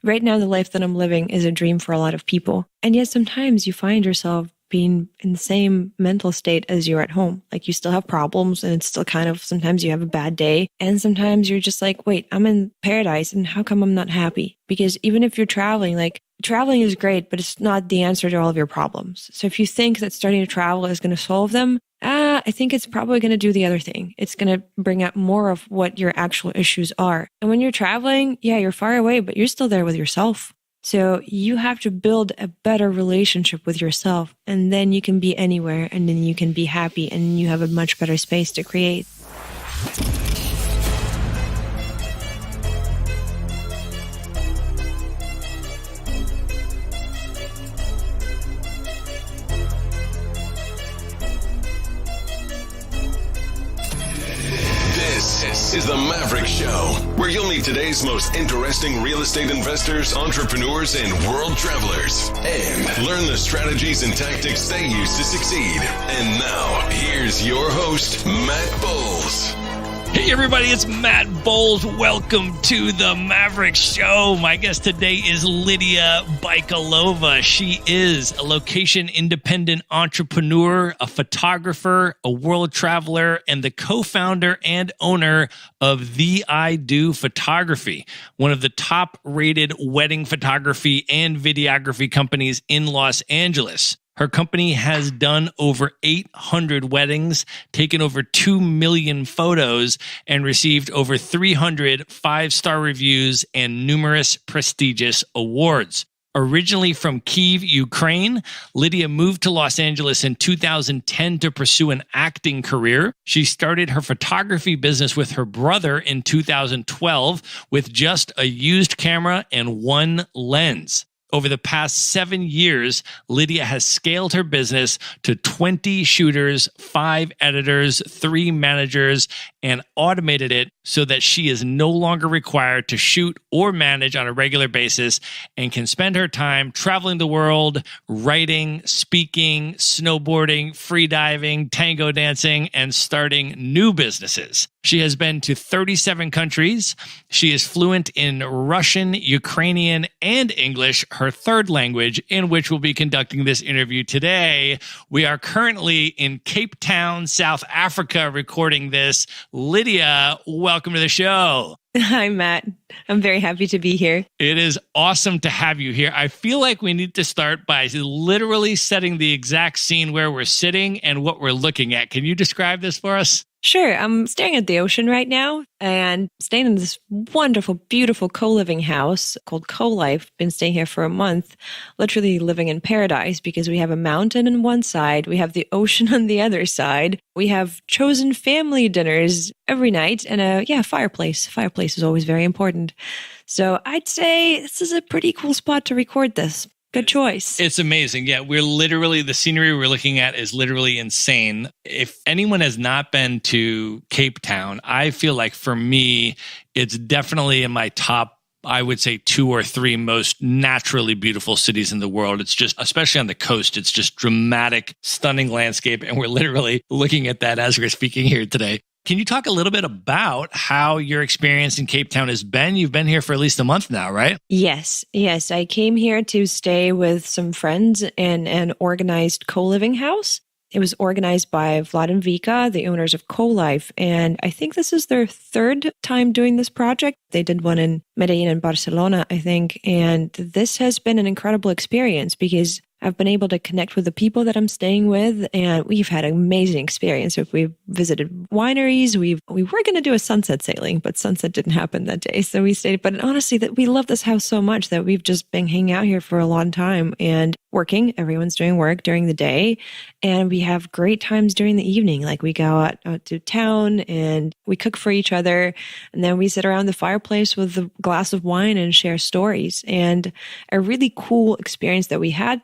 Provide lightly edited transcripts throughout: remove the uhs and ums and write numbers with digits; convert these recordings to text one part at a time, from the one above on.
right now the life that I'm living is a dream for a lot of people. And yet sometimes you find yourself being in the same mental state as you're at home. Like you still have problems and it's still kind of, sometimes you have a bad day. And sometimes you're just like, wait, I'm in paradise and how come I'm not happy? Because even if you're traveling, like traveling is great, but it's not the answer to all of your problems. So if you think that starting to travel is going to solve them, I think it's probably going to do the other thing. It's going to bring out more of what your actual issues are. And when you're traveling, yeah, you're far away, but you're still there with yourself. So you have to build a better relationship with yourself, and then you can be anywhere, and then you can be happy, and you have a much better space to create. This is the Maverick Show, where you'll meet today's most interesting real estate investors, entrepreneurs, and world travelers, and learn the strategies and tactics they use to succeed. And now, here's your host, Matt Bowles. Hey everybody, it's Matt Bowles. Welcome to the Maverick Show. My guest today is Lydia Baikalova. She is a location-independent entrepreneur, a photographer, a world traveler, and the co-founder and owner of The I Do Photography, one of the top-rated wedding photography and videography companies in Los Angeles. Her company has done over 800 weddings, taken over 2 million photos, and received over 300 five-star reviews and numerous prestigious awards. Originally from Kyiv, Ukraine, Lydia moved to Los Angeles in 2010 to pursue an acting career. She started her photography business with her brother in 2012 with just a used camera and one lens. Over the past 7 years, Lydia has scaled her business to 20 shooters, 5 editors, 3 managers, and automated it so that she is no longer required to shoot or manage on a regular basis and can spend her time traveling the world, writing, speaking, snowboarding, freediving, tango dancing, and starting new businesses. She has been to 37 countries. She is fluent in Russian, Ukrainian, and English, her third language, in which we'll be conducting this interview today. We are currently in Cape Town, South Africa, recording this. Lydia, welcome to the show. Hi, Matt. I'm very happy to be here. It is awesome to have you here. I feel like we need to start by literally setting the exact scene where we're sitting and what we're looking at. Can you describe this for us? Sure. I'm staring at the ocean right now and staying in this wonderful, beautiful co-living house called Co-Life. Been staying here for a month, literally living in paradise because we have a mountain on one side. We have the ocean on the other side. We have chosen family dinners every night and a fireplace. Fireplace is always very important. So I'd say this is a pretty cool spot to record this. Good choice. It's amazing. Yeah, the scenery we're looking at is literally insane. If anyone has not been to Cape Town, I feel like for me, it's definitely in my top, I would say 2 or 3 most naturally beautiful cities in the world. It's just, especially on the coast, it's just dramatic, stunning landscape. And we're literally looking at that as we're speaking here today. Can you talk a little bit about how your experience in Cape Town has been? You've been here for at least a month now, right? Yes. I came here to stay with some friends in an organized co-living house. It was organized by Vlad and Vika, the owners of Co-Life. And I think this is their 3rd time doing this project. They did one in Medellin and Barcelona, I think. And this has been an incredible experience because I've been able to connect with the people that I'm staying with, and we've had an amazing experience. We've visited wineries. We were going to do a sunset sailing, but sunset didn't happen that day, so we stayed. But honestly, that we love this house so much that we've just been hanging out here for a long time and working. Everyone's doing work during the day, and we have great times during the evening. Like we go out to town and we cook for each other, and then we sit around the fireplace with a glass of wine and share stories. And a really cool experience that we had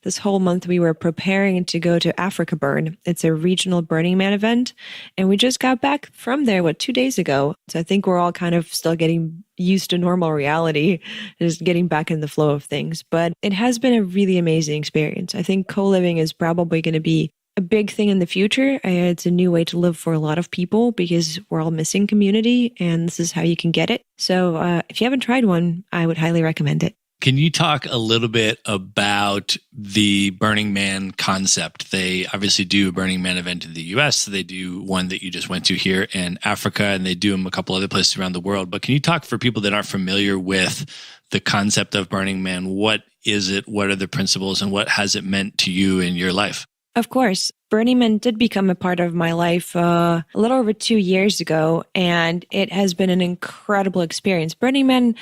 this whole month, we were preparing to go to Africa Burn. It's a regional Burning Man event. And we just got back from there, 2 days ago. So I think we're all kind of still getting used to normal reality, just getting back in the flow of things. But it has been a really amazing experience. I think co-living is probably going to be a big thing in the future. It's a new way to live for a lot of people because we're all missing community, and this is how you can get it. So if you haven't tried one, I would highly recommend it. Can you talk a little bit about the Burning Man concept? They obviously do a Burning Man event in the US. They do one that you just went to here in Africa, and they do them a couple other places around the world. But can you talk for people that aren't familiar with the concept of Burning Man? What is it? What are the principles? And what has it meant to you in your life? Of course. Burning Man did become a part of my life a little over 2 years ago, and it has been an incredible experience. Burning Man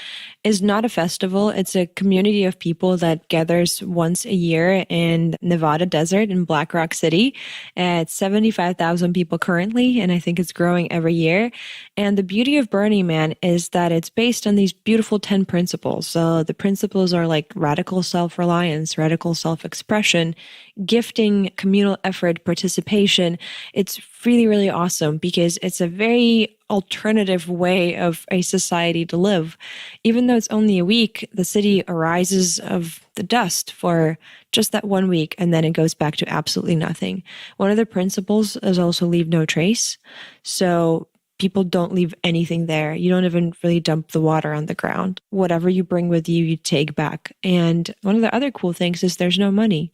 is not a festival. It's a community of people that gathers once a year in Nevada desert in Black Rock City. It's 75,000 people currently, and I think it's growing every year. And the beauty of Burning Man is that it's based on these beautiful 10 principles. So the principles are like radical self-reliance, radical self-expression, gifting, communal effort, participation. It's really, really awesome because it's a very alternative way of a society to live. Even though it's only a week, the city arises of the dust for just that 1 week, and then it goes back to absolutely nothing. One of the principles is also leave no trace. So people don't leave anything there. You don't even really dump the water on the ground. Whatever you bring with you, you take back. And one of the other cool things is there's no money.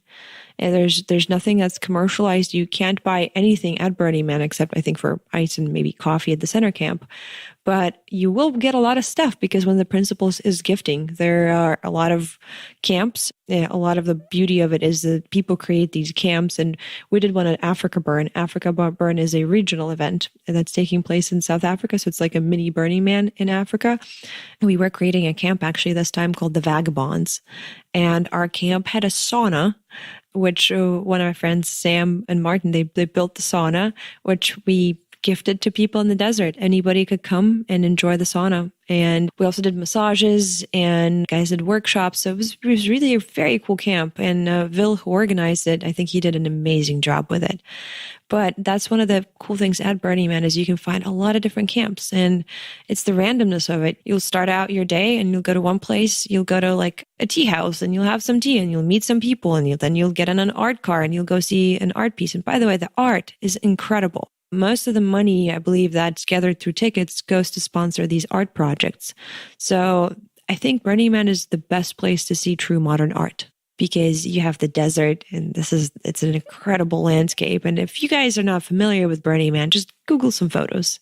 And there's nothing that's commercialized. You can't buy anything at Burning Man except, I think, for ice and maybe coffee at the center camp. But you will get a lot of stuff because one of the principles is gifting. There are a lot of camps. A lot of the beauty of it is that people create these camps. And we did one at Africa Burn. Africa Burn is a regional event that's taking place in South Africa. So it's like a mini Burning Man in Africa. And we were creating a camp actually this time called the Vagabonds. And our camp had a sauna, which one of my friends, Sam and Martin, they built the sauna, which we gifted to people in the desert. Anybody could come and enjoy the sauna. And we also did massages and guys did workshops. So it was really a very cool camp. And Vil, who organized it, I think he did an amazing job with it. But that's one of the cool things at Burning Man is you can find a lot of different camps, and it's the randomness of it. You'll start out your day and you'll go to one place. You'll go to like a tea house and you'll have some tea and you'll meet some people, and then you'll get on an art car and you'll go see an art piece. And by the way, the art is incredible. Most of the money, I believe, that's gathered through tickets goes to sponsor these art projects. So I think Burning Man is the best place to see true modern art, because you have the desert and it's an incredible landscape. And if you guys are not familiar with Burning Man, just Google some photos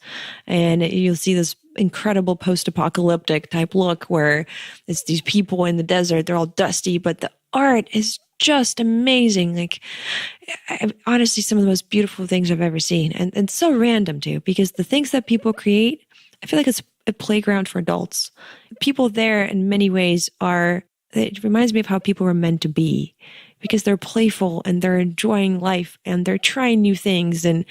and you'll see this incredible post-apocalyptic type look where it's these people in the desert. They're all dusty, but the art is just amazing. Like, honestly, some of the most beautiful things I've ever seen. And so random too, because the things that people create, I feel like it's a playground for adults. People there in many ways it reminds me of how people were meant to be, because they're playful and they're enjoying life and they're trying new things, and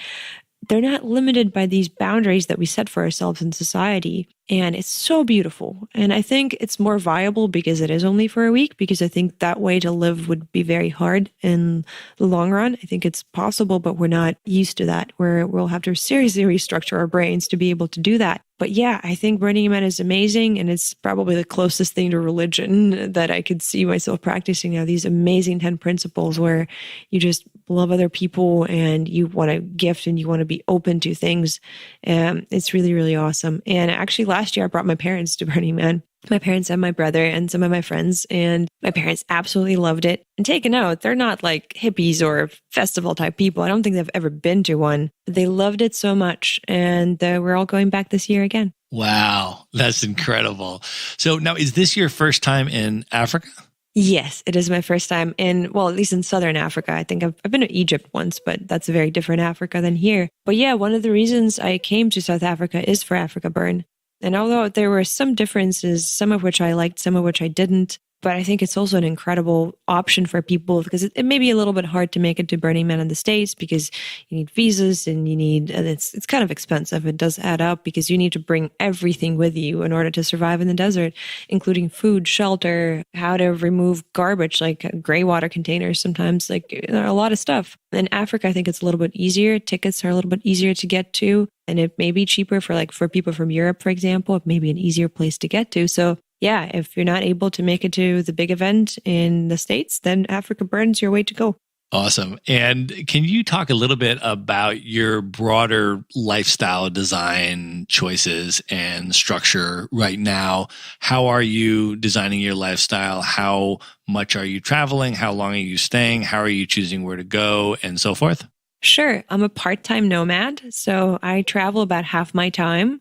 they're not limited by these boundaries that we set for ourselves in society. And it's so beautiful. And I think it's more viable because it is only for a week, because I think that way to live would be very hard in the long run. I think it's possible, but we're not used to that, where we'll have to seriously restructure our brains to be able to do that. But yeah, I think Burning Man is amazing, and it's probably the closest thing to religion that I could see myself practicing now. These amazing 10 principles where you just love other people and you want to gift and you want to be open to things. It's really, really awesome. And actually last year I brought my parents to Burning Man. My parents and my brother and some of my friends, and my parents absolutely loved it. And take a note, they're not like hippies or festival type people. I don't think they've ever been to one. They loved it so much, and we're all going back this year again. Wow, that's incredible. So now, is this your first time in Africa? Yes, it is my first time at least in Southern Africa. I think I've been to Egypt once, but that's a very different Africa than here. But yeah, one of the reasons I came to South Africa is for Africa Burn. And although there were some differences, some of which I liked, some of which I didn't, but I think it's also an incredible option for people, because it may be a little bit hard to make it to Burning Man in the States because you need visas and it's kind of expensive. It does add up because you need to bring everything with you in order to survive in the desert, including food, shelter, how to remove garbage, like gray water containers sometimes, like a lot of stuff. In Africa, I think it's a little bit easier. Tickets are a little bit easier to get to, and it may be cheaper for people from Europe, for example. It may be an easier place to get to. So yeah, if you're not able to make it to the big event in the States, then Africa Burn's your way to go. Awesome. And can you talk a little bit about your broader lifestyle design choices and structure right now? How are you designing your lifestyle? How much are you traveling? How long are you staying? How are you choosing where to go and so forth? Sure. I'm a part-time nomad, so I travel about half my time.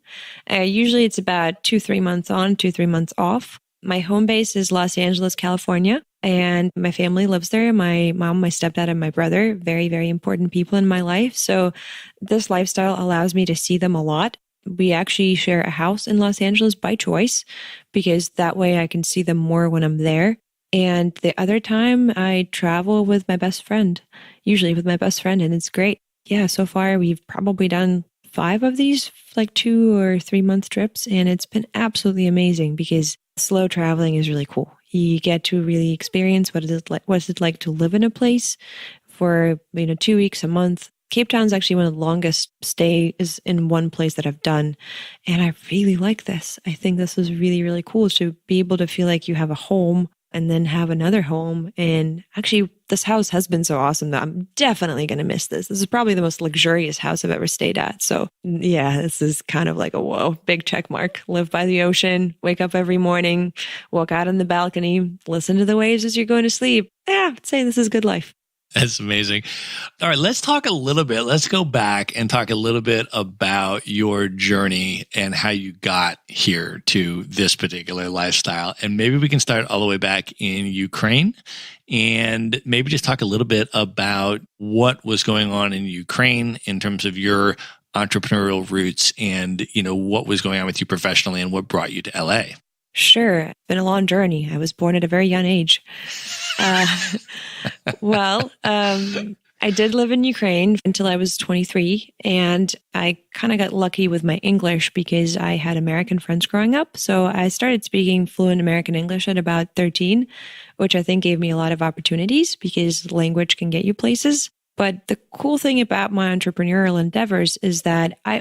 Usually it's about 2, 3 months on, 2, 3 months off. My home base is Los Angeles, California, and my family lives there. My mom, my stepdad, and my brother, very, very important people in my life. So this lifestyle allows me to see them a lot. We actually share a house in Los Angeles by choice because that way I can see them more when I'm there. And the other time I travel with my best friend, usually with my best friend, and it's great. Yeah, so far we've probably done 5 of these, like 2 or 3 month trips, and it's been absolutely amazing because slow traveling is really cool. You get to really experience what's it like to live in a place for 2 weeks, a month. Cape Town's actually one of the longest stays in one place that I've done. And I really like this. I think this is really, really cool to be able to feel like you have a home and then have another home. And actually, this house has been so awesome that I'm definitely going to miss this. This is probably the most luxurious house I've ever stayed at. So yeah, this is kind of like a whoa, big check mark. Live by the ocean, wake up every morning, walk out on the balcony, listen to the waves as you're going to sleep. Yeah, I'd say this is good life. That's amazing. All right, let's talk a little bit. Let's go back and talk a little bit about your journey and how you got here to this particular lifestyle. And maybe we can start all the way back in Ukraine and maybe just talk a little bit about what was going on in Ukraine in terms of your entrepreneurial roots and, what was going on with you professionally and what brought you to LA. Sure. It's been a long journey. I was born at a very young age. I did live in Ukraine until I was 23, and I kind of got lucky with my English because I had American friends growing up. So I started speaking fluent American English at about 13, which I think gave me a lot of opportunities because language can get you places. But the cool thing about my entrepreneurial endeavors is that I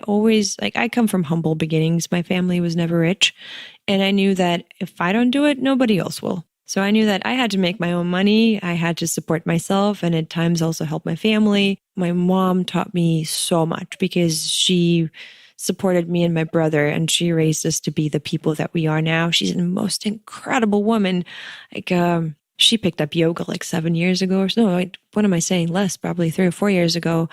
come from humble beginnings. My family was never rich. And I knew that if I don't do it, nobody else will. So I knew that I had to make my own money. I had to support myself and at times also help my family. My mom taught me so much because she supported me and my brother and she raised us to be the people that we are now. She's the most incredible woman. She picked up yoga like 7 years ago or so. What am I saying? Less, probably 3 or 4 years ago.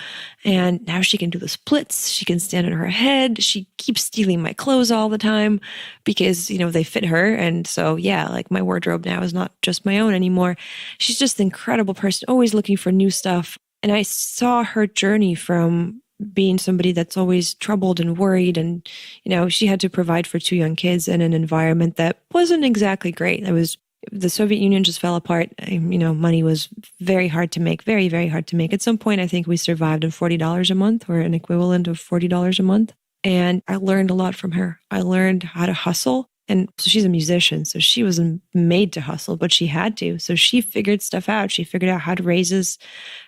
And now she can do the splits. She can stand on her head. She keeps stealing my clothes all the time because, they fit her. And so, yeah, like my wardrobe now is not just my own anymore. She's just an incredible person, always looking for new stuff. And I saw her journey from being somebody that's always troubled and worried. And, she had to provide for 2 young kids in an environment that wasn't exactly great. The Soviet Union just fell apart. Money was very hard to make, very, very hard to make. At some point, I think we survived on $40 a month or an equivalent of $40 a month. And I learned a lot from her. I learned how to hustle. And so she's a musician, so she wasn't made to hustle, but she had to. So she figured stuff out. She figured out how to raise us,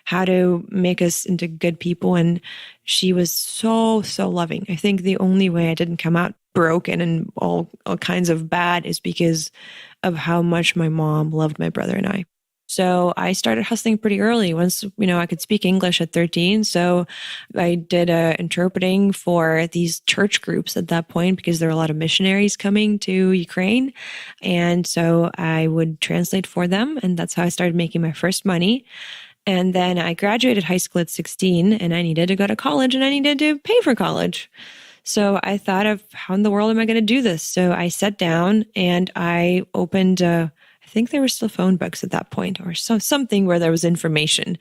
how to make us into good people. And she was so, so loving. I think the only way I didn't come out broken and all kinds of bad is because of how much my mom loved my brother and I. So I started hustling pretty early. Once, I could speak English at 13. So I did interpreting for these church groups at that point because there were a lot of missionaries coming to Ukraine. And so I would translate for them. And that's how I started making my first money. And then I graduated high school at 16 and I needed to go to college and I needed to pay for college. So I thought of how in the world am I going to do this? So I sat down and I opened I think there were still phone books at that point or something where there was information.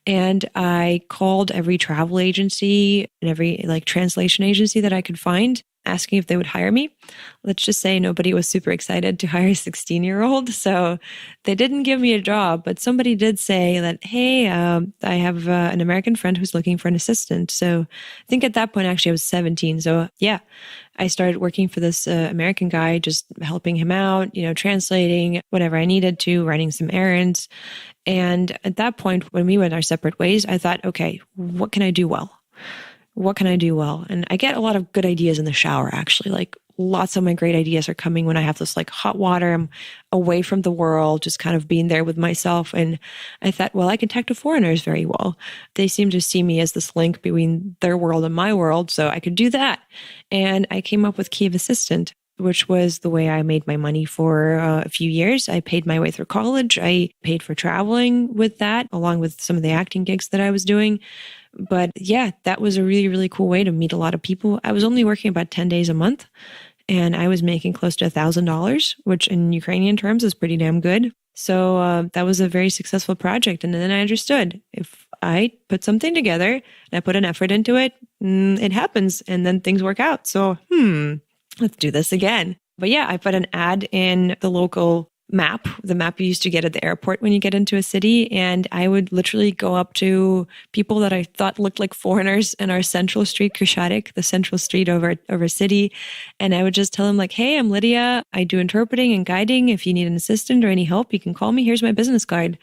And I called every travel agency and every translation agency that I could find, asking if they would hire me. Let's just say nobody was super excited to hire a 16-year-old. So they didn't give me a job, but somebody did say that, hey, I have an American friend who's looking for an assistant. So I think at that point, actually, I was 17. So yeah, I started working for this American guy, just helping him out, translating whatever I needed to, running some errands. And at that point, when we went our separate ways, I thought, okay, what can I do well? What can I do well? And I get a lot of good ideas in the shower, actually. Like, lots of my great ideas are coming when I have this like hot water. I'm away from the world, just kind of being there with myself. And I thought, well, I can talk to foreigners very well. They seem to see me as this link between their world and my world. So I could do that. And I came up with Kiev Assistant, which was the way I made my money for a few years. I paid my way through college. I paid for traveling with that, along with some of the acting gigs that I was doing. But yeah, that was a really, really cool way to meet a lot of people. I was only working about 10 days a month, and I was making close to $1,000, which in Ukrainian terms is pretty damn good. So that was a very successful project. And then I understood if I put something together and I put an effort into it, it happens and then things work out. So, let's do this again. But yeah, I put an ad in the local map, the map you used to get at the airport when you get into a city. And I would literally go up to people that I thought looked like foreigners in our central street, Krishadek, the central street over city. And I would just tell them like, hey, I'm Lydia. I do interpreting and guiding. If you need an assistant or any help, you can call me. Here's my business card.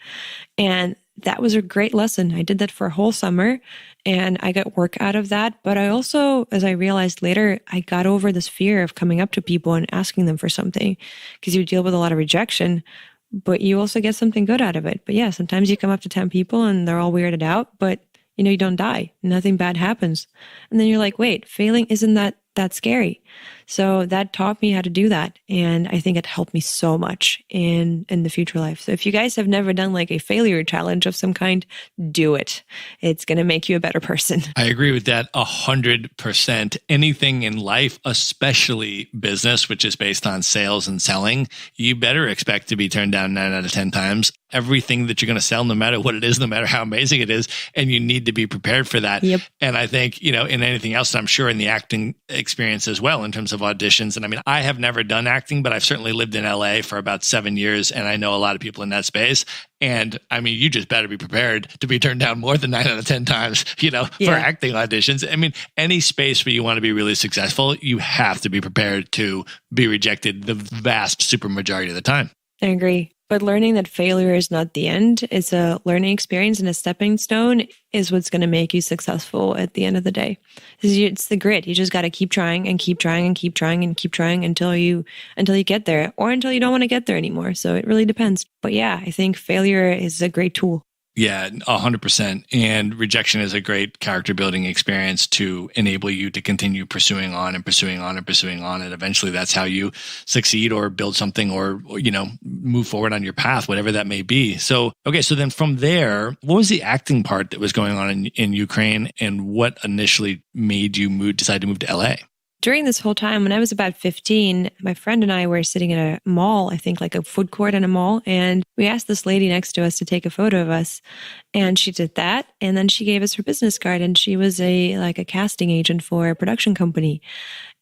And that was a great lesson. I did that for a whole summer and I got work out of that. But I also, as I realized later, I got over this fear of coming up to people and asking them for something because you deal with a lot of rejection, but you also get something good out of it. But yeah, sometimes you come up to 10 people and they're all weirded out, but you don't die. Nothing bad happens. And then you're like, wait, failing isn't that scary. So that taught me how to do that. And I think it helped me so much in the future life. So if you guys have never done like a failure challenge of some kind, do it. It's going to make you a better person. I agree with that 100%. Anything in life, especially business, which is based on sales and selling, you better expect to be turned down 9 out of 10 times. Everything that you're going to sell, no matter what it is, no matter how amazing it is, and you need to be prepared for that. Yep. And I think, in anything else, I'm sure in the acting experience as well, in terms of auditions. And I mean, I have never done acting, but I've certainly lived in LA for about 7 years. And I know a lot of people in that space. And I mean, you just better be prepared to be turned down more than 9 out of 10 times, for acting auditions. I mean, any space where you want to be really successful, you have to be prepared to be rejected the vast super majority of the time. I agree. But learning that failure is not the end, it's a learning experience and a stepping stone is what's going to make you successful at the end of the day. It's the grit. You just got to keep trying and keep trying and keep trying and keep trying until you get there or until you don't want to get there anymore. So it really depends. But yeah, I think failure is a great tool. Yeah, 100%. And rejection is a great character building experience to enable you to continue pursuing on and pursuing on and pursuing on. And eventually that's how you succeed or build something or move forward on your path, whatever that may be. So, okay. So then from there, what was the acting part that was going on in Ukraine and what initially made you decide to move to LA? During this whole time, when I was about 15, my friend and I were sitting in a mall, I think like a food court in a mall, and we asked this lady next to us to take a photo of us. And she did that. And then she gave us her business card, and she was a casting agent for a production company.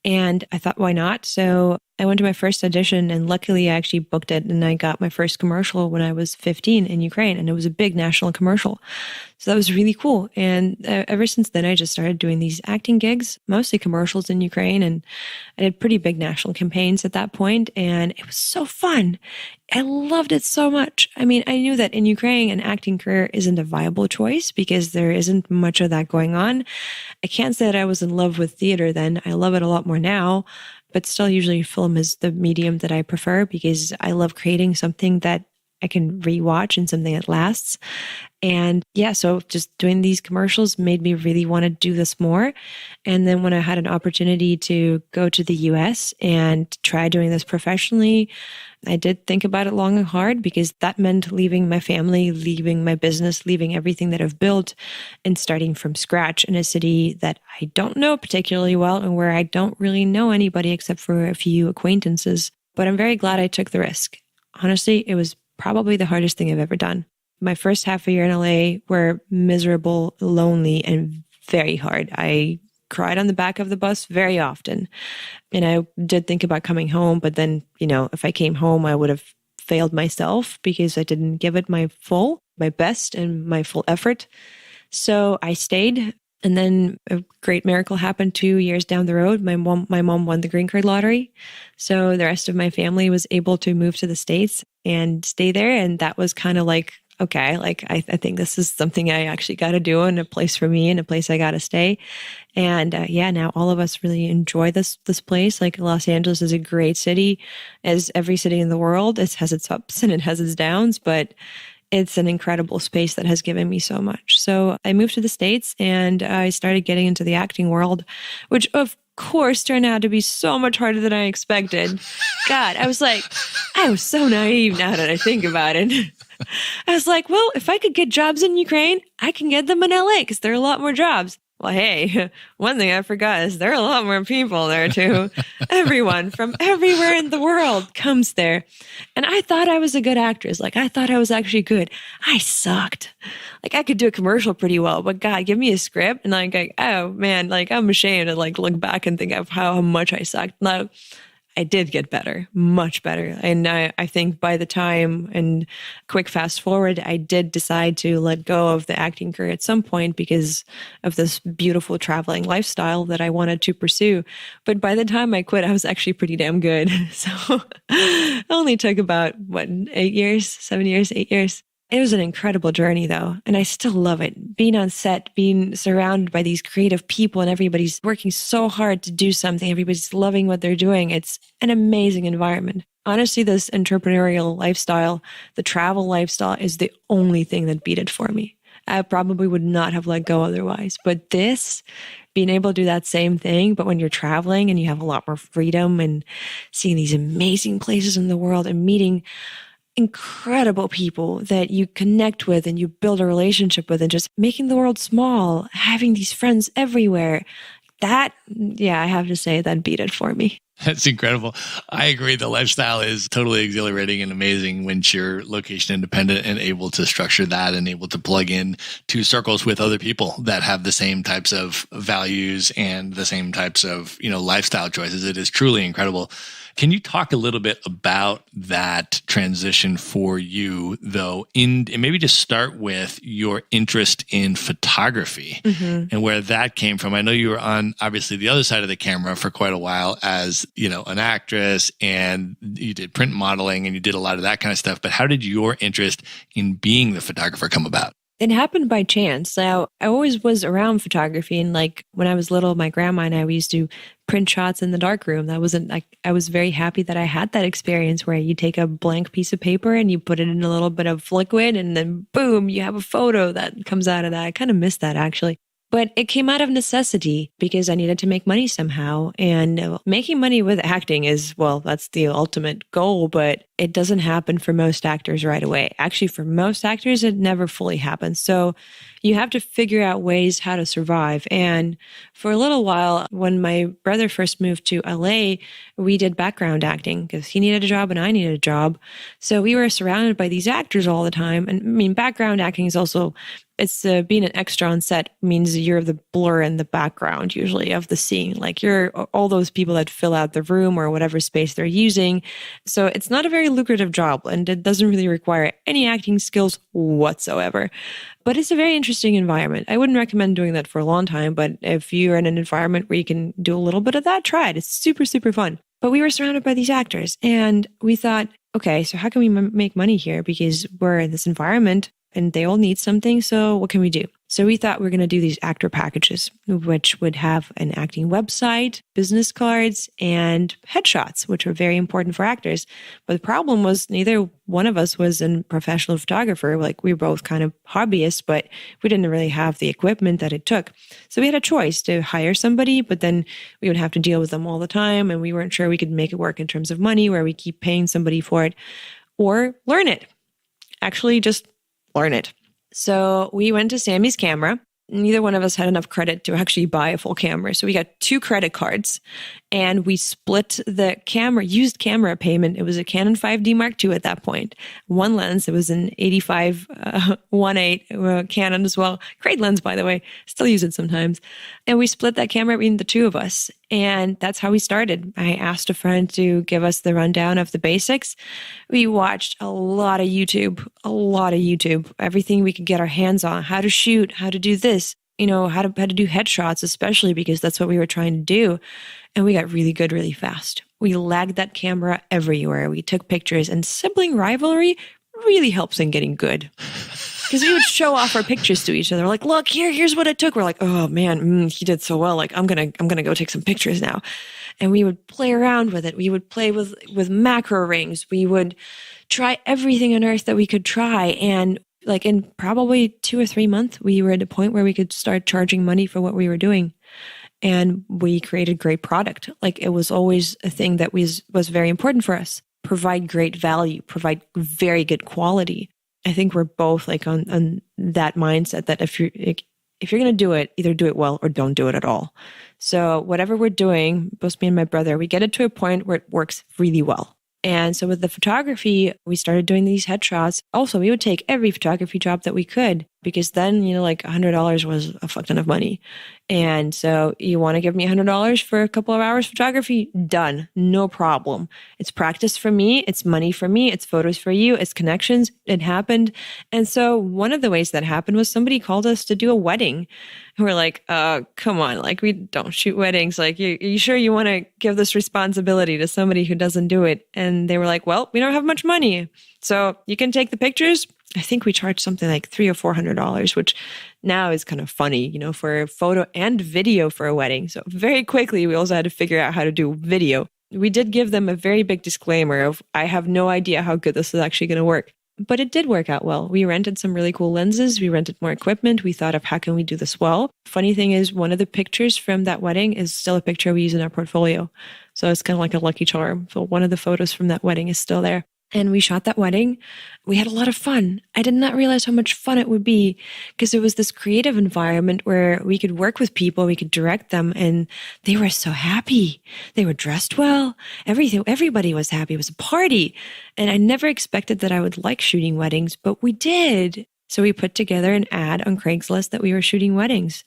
And I thought, why not? So I went to my first audition, and luckily I actually booked it, and I got my first commercial when I was 15 in Ukraine, and it was a big national commercial. So that was really cool. And ever since then, I just started doing these acting gigs, mostly commercials in Ukraine, and I did pretty big national campaigns at that point, and it was so fun. I loved it so much. I mean, I knew that in Ukraine, an acting career isn't a viable choice because there isn't much of that going on. I can't say that I was in love with theater then. I love it a lot more now. But still, usually film is the medium that I prefer because I love creating something that I can rewatch and something that lasts. And yeah, so just doing these commercials made me really want to do this more. And then when I had an opportunity to go to the US and try doing this professionally, I did think about it long and hard because that meant leaving my family, leaving my business, leaving everything that I've built and starting from scratch in a city that I don't know particularly well and where I don't really know anybody except for a few acquaintances. But I'm very glad I took the risk. Honestly, it was probably the hardest thing I've ever done. My first half a year in LA were miserable, lonely, and very hard. I cried on the back of the bus very often. And I did think about coming home, but then, if I came home, I would have failed myself because I didn't give it my best and my full effort. So I stayed. And then a great miracle happened 2 years down the road. My mom won the green card lottery. So the rest of my family was able to move to the States and stay there. And that was kind of like okay, like I think this is something I actually got to do and a place for me and a place I got to stay. And yeah, now all of us really enjoy this place. Like Los Angeles is a great city, as every city in the world. It has its ups and it has its downs, but it's an incredible space that has given me so much. So I moved to the States and I started getting into the acting world, which of course turned out to be so much harder than I expected. God, I was so naive now that I think about it. I was like, well, if I could get jobs in Ukraine, I can get them in LA because there are a lot more jobs. Well, hey, one thing I forgot is there are a lot more people there too. Everyone from everywhere in the world comes there. And I thought I was a good actress. Like I thought I was actually good. I sucked. Like I could do a commercial pretty well, but God, give me a script. And like oh man, like I'm ashamed to like look back and think of how much I sucked. Now, I did get better, much better. And I think by the time, and quick fast forward, I did decide to let go of the acting career at some point because of this beautiful traveling lifestyle that I wanted to pursue. But by the time I quit, I was actually pretty damn good. So it only took about, 8 years, 7 years, 8 years. It was an incredible journey though, and I still love it. Being on set, being surrounded by these creative people and everybody's working so hard to do something. Everybody's loving what they're doing. It's an amazing environment. Honestly, this entrepreneurial lifestyle, the travel lifestyle is the only thing that beat it for me. I probably would not have let go otherwise. But this, being able to do that same thing, but when you're traveling and you have a lot more freedom and seeing these amazing places in the world and meeting incredible people that you connect with and you build a relationship with and just making the world small, having these friends everywhere. That, yeah, I have to say that beat it for me. That's incredible. I agree. The lifestyle is totally exhilarating and amazing when you're location independent and able to structure that and able to plug in two circles with other people that have the same types of values and the same types of, lifestyle choices. It is truly incredible. Can you talk a little bit about that transition for you, though, and maybe just start with your interest in photography and where that came from? I know you were on, obviously, the other side of the camera for quite a while as, an actress, and you did print modeling and you did a lot of that kind of stuff. But how did your interest in being the photographer come about? It happened by chance. Now, I always was around photography. And like when I was little, my grandma and we used to print shots in the darkroom. That wasn't like, I was very happy that I had that experience where you take a blank piece of paper and you put it in a little bit of liquid and then boom, you have a photo that comes out of that. I kind of miss that actually. But it came out of necessity because I needed to make money somehow. And making money with acting is, well, that's the ultimate goal, but it doesn't happen for most actors right away. Actually, for most actors, it never fully happens. So you have to figure out ways how to survive. And for a little while, when my brother first moved to LA, we did background acting because he needed a job and I needed a job. So we were surrounded by these actors all the time. And I mean, background acting is also, it's being an extra on set means you're the blur in the background usually of the scene. Like you're all those people that fill out the room or whatever space they're using. So it's not a very lucrative job and it doesn't really require any acting skills whatsoever. But it's a very interesting environment. I wouldn't recommend doing that for a long time, but if you're in an environment where you can do a little bit of that, try it. It's super, super fun. But we were surrounded by these actors and we thought, okay, so how can we make money here? Because we're in this environment and they all need something. So what can we do? So we thought we were going to do these actor packages, which would have an acting website, business cards, and headshots, which were very important for actors. But the problem was neither one of us was a professional photographer. Like we were both kind of hobbyists, but we didn't really have the equipment that it took. So we had a choice to hire somebody, but then we would have to deal with them all the time. And we weren't sure we could make it work in terms of money where we keep paying somebody for it or learn it. Actually, just learn it. So we went to Sammy's camera. Neither one of us had enough credit to actually buy a full camera. So we got 2 credit cards and we split the used camera payment. It was a Canon 5D Mark II at that point. One lens, it was an 85 1.8 Canon as well. Great lens, by the way. Still use it sometimes. And we split that camera between the 2 of us. And that's how we started. I asked a friend to give us the rundown of the basics. We watched a lot of YouTube, everything we could get our hands on, how to shoot, how to do this, how to do headshots, especially because that's what we were trying to do. And we got really good really fast. We lagged that camera everywhere. We took pictures and sibling rivalry really helps in getting good. Because we would show off our pictures to each other. Like, look, here's what it took. We're like, oh man, he did so well. Like, I'm gonna go take some pictures now. And we would play around with it. We would play with macro rings. We would try everything on earth that we could try. And like in probably 2 or 3 months, we were at a point where we could start charging money for what we were doing. And we created great product. Like it was always a thing that was very important for us. Provide great value, provide very good quality. I think we're both like on that mindset that if you're going to do it, either do it well or don't do it at all. So whatever we're doing, both me and my brother, we get it to a point where it works really well. And so with the photography, we started doing these headshots. Also, we would take every photography job that we could because then, like $100 was a fuck ton of money. And so you want to give me $100 for a couple of hours photography? Done. No problem. It's practice for me. It's money for me. It's photos for you. It's connections. It happened. And so one of the ways that happened was somebody called us to do a wedding. And we're like, come on, like we don't shoot weddings. Like, you sure you want to give this responsibility to somebody who doesn't do it? And they were like, well, we don't have much money. So you can take the pictures. I think we charged something like $300 or $400, which now is kind of funny, for photo and video for a wedding. So very quickly, we also had to figure out how to do video. We did give them a very big disclaimer of, I have no idea how good this is actually going to work. But it did work out well. We rented some really cool lenses. We rented more equipment. We thought of how can we do this well? Funny thing is, one of the pictures from that wedding is still a picture we use in our portfolio. So it's kind of like a lucky charm. So one of the photos from that wedding is still there. And we shot that wedding. We had a lot of fun. I did not realize how much fun it would be because it was this creative environment where we could work with people, we could direct them, and they were so happy. They were dressed well. Everybody was happy. It was a party. And I never expected that I would like shooting weddings, but we did. So we put together an ad on Craigslist that we were shooting weddings.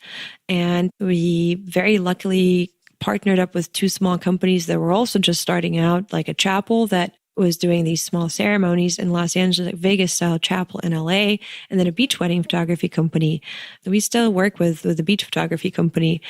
And we very luckily partnered up with 2 small companies that were also just starting out, like a chapel that was doing these small ceremonies in Los Angeles, like Vegas style chapel in LA, and then a beach wedding photography company. We still work with the beach photography company.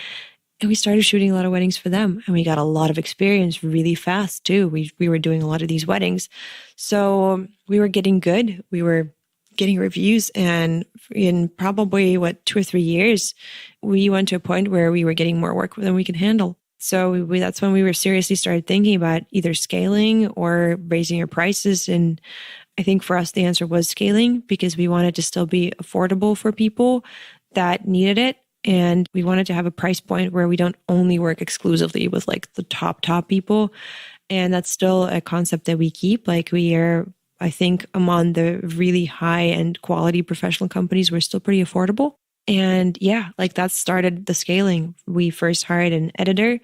And we started shooting a lot of weddings for them. And we got a lot of experience really fast too. We were doing a lot of these weddings. So we were getting good. We were getting reviews. And in probably 2 or 3 years, we went to a point where we were getting more work than we could handle. So that's when we were seriously started thinking about either scaling or raising our prices. And I think for us, the answer was scaling because we wanted to still be affordable for people that needed it. And we wanted to have a price point where we don't only work exclusively with like the top people. And that's still a concept that we keep. Like we are, I think, among the really high end quality professional companies, we're still pretty affordable. And yeah, like that started the scaling. We first hired an editor.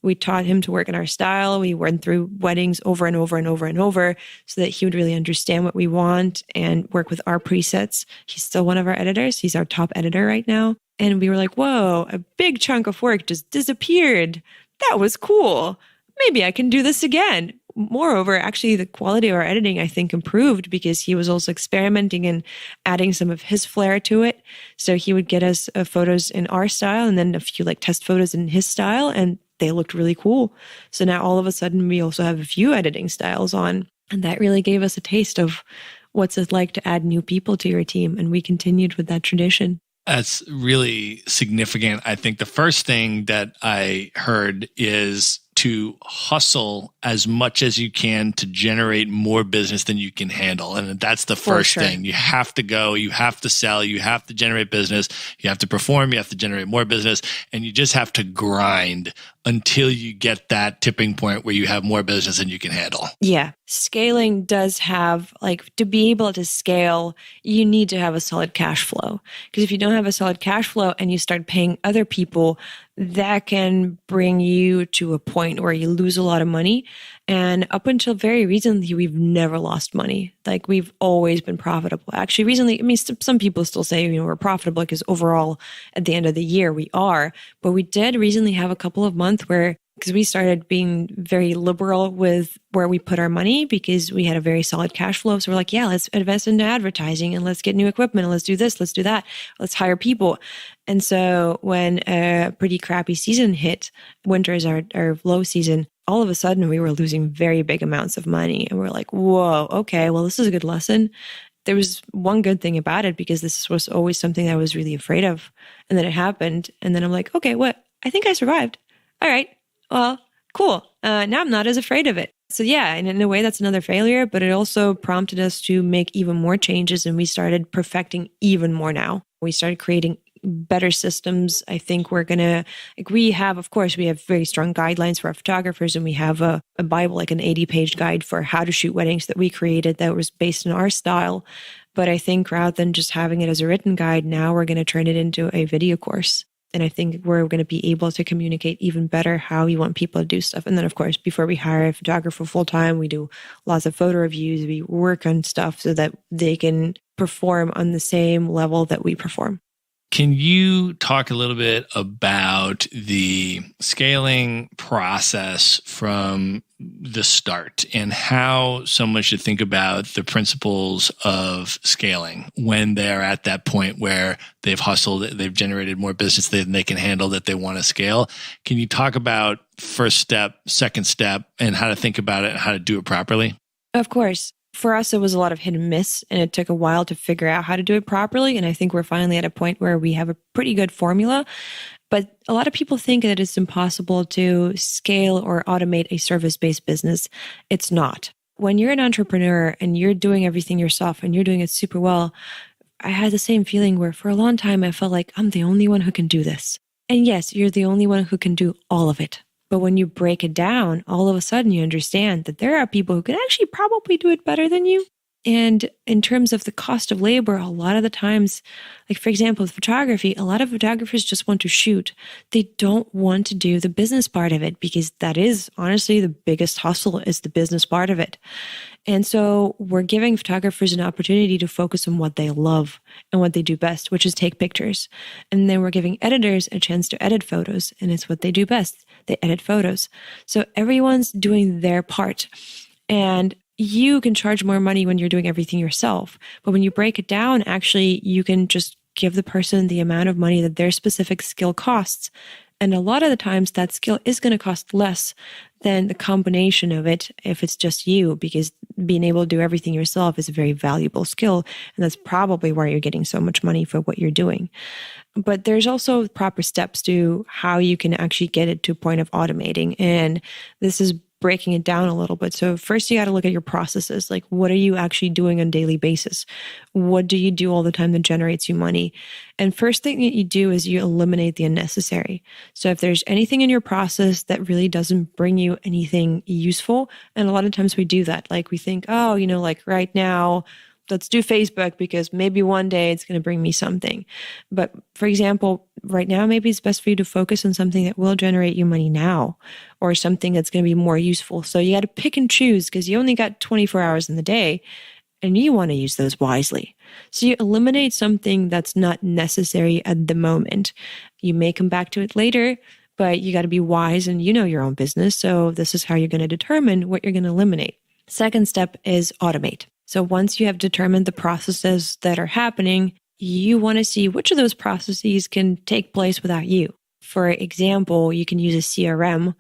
We taught him to work in our style. We went through weddings over and over and over and over so that he would really understand what we want and work with our presets. He's still one of our editors. He's our top editor right now. And we were like, whoa, a big chunk of work just disappeared. That was cool. Maybe I can do this again. Moreover, actually, the quality of our editing, I think, improved because he was also experimenting and adding some of his flair to it. So he would get us photos in our style and then a few like test photos in his style, and they looked really cool. So now all of a sudden, we also have a few editing styles on. And that really gave us a taste of what's it like to add new people to your team. And we continued with that tradition. That's really significant. I think the first thing that I heard is to hustle as much as you can to generate more business than you can handle. And that's the first thing. You have to go, you have to sell, you have to generate business, you have to perform, you have to generate more business, and you just have to grind until you get that tipping point where you have more business than you can handle. Yeah. Scaling does have, like, to be able to scale, you need to have a solid cash flow. Because if you don't have a solid cash flow and you start paying other people, that can bring you to a point where you lose a lot of money. And up until very recently, we've never lost money. Like, we've always been profitable. Actually, recently, I mean, some people still say, we're profitable because overall, at the end of the year, we are. But we did recently have a couple of months where because we started being very liberal with where we put our money because we had a very solid cash flow. So we're like, yeah, let's invest into advertising and let's get new equipment and let's do this, let's do that, let's hire people. And so when a pretty crappy season hit, winter is our low season, all of a sudden we were losing very big amounts of money. And we're like, whoa, okay, well, this is a good lesson. There was one good thing about it because this was always something I was really afraid of. And then it happened. And then I'm like, okay, what? I think I survived. All right. Well, cool. Now I'm not as afraid of it. So yeah, and in a way that's another failure, but it also prompted us to make even more changes and we started perfecting even more now. We started creating better systems. I think we're going to, we have very strong guidelines for our photographers and we have a Bible, like an 80-page guide for how to shoot weddings that we created that was based on our style. But I think rather than just having it as a written guide, now we're going to turn it into a video course. And I think we're going to be able to communicate even better how we want people to do stuff. And then, of course, before we hire a photographer full time, we do lots of photo reviews. We work on stuff so that they can perform on the same level that we perform. Can you talk a little bit about the scaling process from the start and how someone should think about the principles of scaling when they're at that point where they've hustled, they've generated more business than they can handle, that they want to scale? Can you talk about first step, second step, and how to think about it and how to do it properly? Of course. For us, it was a lot of hit and miss, and it took a while to figure out how to do it properly. And I think we're finally at a point where we have a pretty good formula. But a lot of people think that it's impossible to scale or automate a service-based business. It's not. When you're an entrepreneur and you're doing everything yourself and you're doing it super well, I had the same feeling where for a long time I felt like I'm the only one who can do this. And yes, you're the only one who can do all of it. But when you break it down, all of a sudden you understand that there are people who can actually probably do it better than you. And in terms of the cost of labor, a lot of the times, like for example, with photography, a lot of photographers just want to shoot. They don't want to do the business part of it because that is honestly the biggest hustle is the business part of it. And so we're giving photographers an opportunity to focus on what they love and what they do best, which is take pictures. And then we're giving editors a chance to edit photos, and it's what they do best. They edit photos. So everyone's doing their part. And you can charge more money when you're doing everything yourself. But when you break it down, actually, you can just give the person the amount of money that their specific skill costs. And a lot of the times that skill is going to cost less than the combination of it if it's just you, because being able to do everything yourself is a very valuable skill. And that's probably why you're getting so much money for what you're doing. But there's also proper steps to how you can actually get it to a point of automating. And this is breaking it down a little bit. So first you got to look at your processes. Like, what are you actually doing on a daily basis? What do you do all the time that generates you money? And first thing that you do is you eliminate the unnecessary. So if there's anything in your process that really doesn't bring you anything useful, and a lot of times we do that. Like we think, oh, like right now, let's do Facebook because maybe one day it's going to bring me something. But for example, right now, maybe it's best for you to focus on something that will generate you money now or something that's going to be more useful. So you got to pick and choose because you only got 24 hours in the day and you want to use those wisely. So you eliminate something that's not necessary at the moment. You may come back to it later, but you got to be wise and you know your own business. So this is how you're going to determine what you're going to eliminate. Second step is automate. So once you have determined the processes that are happening, you want to see which of those processes can take place without you. For example, you can use a CRM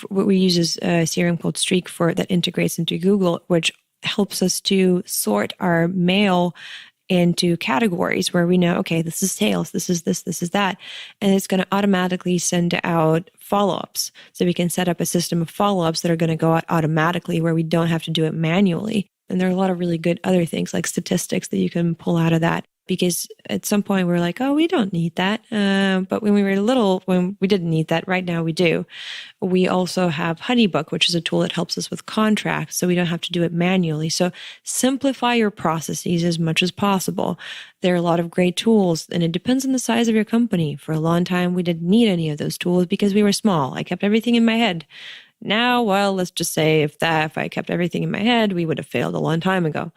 what we use is a CRM called Streak that integrates into Google, which helps us to sort our mail into categories where we know, okay, this is sales, this is this is that. And it's going to automatically send out follow-ups. So we can set up a system of follow-ups that are going to go out automatically where we don't have to do it manually. And there are a lot of really good other things like statistics that you can pull out of that. Because at some point we were like, oh, we don't need that. But when we were little, when we didn't need that, right now we do. We also have Honeybook, which is a tool that helps us with contracts, so we don't have to do it manually. So simplify your processes as much as possible. There are a lot of great tools, and it depends on the size of your company. For a long time, we didn't need any of those tools because we were small. I kept everything in my head. Now, well, let's just say if I kept everything in my head, we would have failed a long time ago.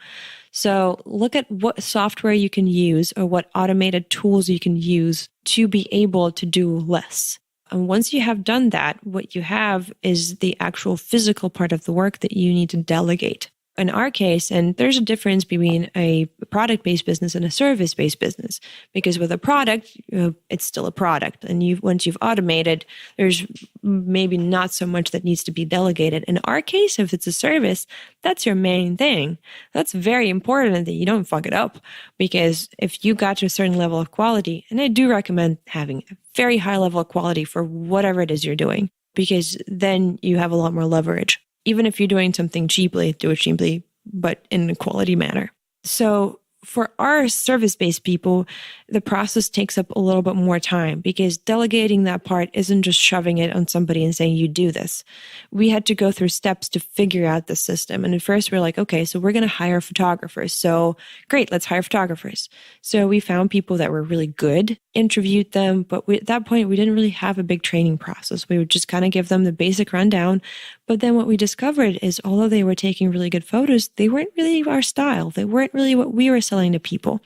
So look at what software you can use or what automated tools you can use to be able to do less. And once you have done that, what you have is the actual physical part of the work that you need to delegate. In our case, and there's a difference between a product-based business and a service-based business, because with a product, it's still a product. And once you've automated, there's maybe not so much that needs to be delegated. In our case, if it's a service, that's your main thing. That's very important that you don't fuck it up, because if you got to a certain level of quality, and I do recommend having a very high level of quality for whatever it is you're doing, because then you have a lot more leverage. Even if you're doing something cheaply, do it cheaply, but in a quality manner. So for our service-based people, the process takes up a little bit more time, because delegating that part isn't just shoving it on somebody and saying, you do this. We had to go through steps to figure out the system. And at first we're like, okay, so we're going to hire photographers. So great, let's hire photographers. So we found people that were really good, interviewed them, but at that point we didn't really have a big training process. We would just kind of give them the basic rundown. But then what we discovered is, although they were taking really good photos, they weren't really our style. They weren't really what we were selling to people.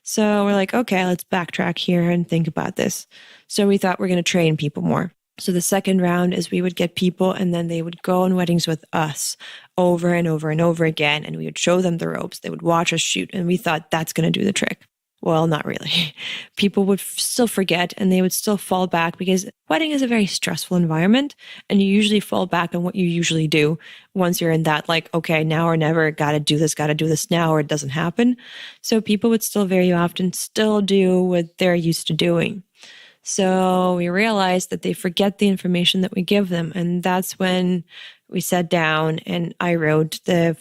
So we're like, okay, let's backtrack here and think about this. So we thought we're going to train people more. So the second round is we would get people, and then they would go on weddings with us over and over and over again. And we would show them the ropes. They would watch us shoot. And we thought that's going to do the trick. Well, not really. People would still forget, and they would still fall back, because wedding is a very stressful environment, and you usually fall back on what you usually do once you're in that, like, okay, now or never, got to do this now, or it doesn't happen. So people would still very often still do what they're used to doing. So we realized that they forget the information that we give them. And that's when we sat down and I wrote the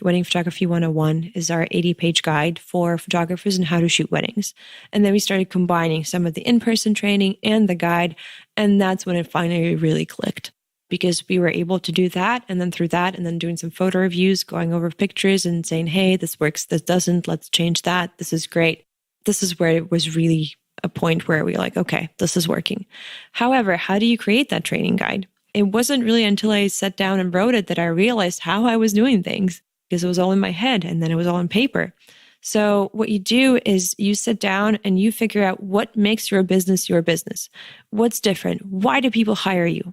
Wedding Photography 101 is our 80-page guide for photographers and how to shoot weddings. And then we started combining some of the in-person training and the guide. And that's when it finally really clicked, because we were able to do that. And then through that, and then doing some photo reviews, going over pictures and saying, hey, this works, this doesn't, let's change that. This is great. This is where it was really a point where we were like, okay, this is working. However, how do you create that training guide? It wasn't really until I sat down and wrote it that I realized how I was doing things, because it was all in my head and then it was all on paper. So what you do is you sit down and you figure out what makes your business your business. What's different? Why do people hire you?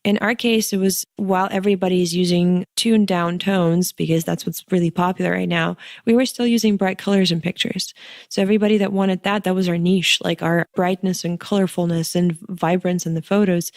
In our case, it was while everybody's using tuned down tones, because that's what's really popular right now, we were still using bright colors in pictures. So everybody that wanted that was our niche, like our brightness and colorfulness and vibrance in the photos.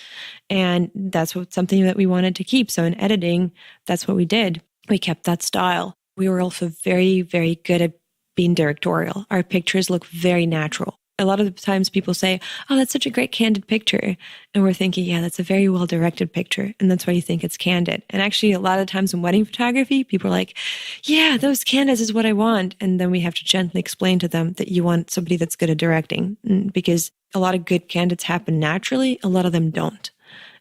And that's something that we wanted to keep. So in editing, that's what we did. We kept that style. We were also very, very good at being directorial. Our pictures look very natural. A lot of the times people say, oh, that's such a great candid picture. And we're thinking, yeah, that's a very well-directed picture. And that's why you think it's candid. And actually, a lot of times in wedding photography, people are like, yeah, those candids is what I want. And then we have to gently explain to them that you want somebody that's good at directing, because a lot of good candids happen naturally. A lot of them don't.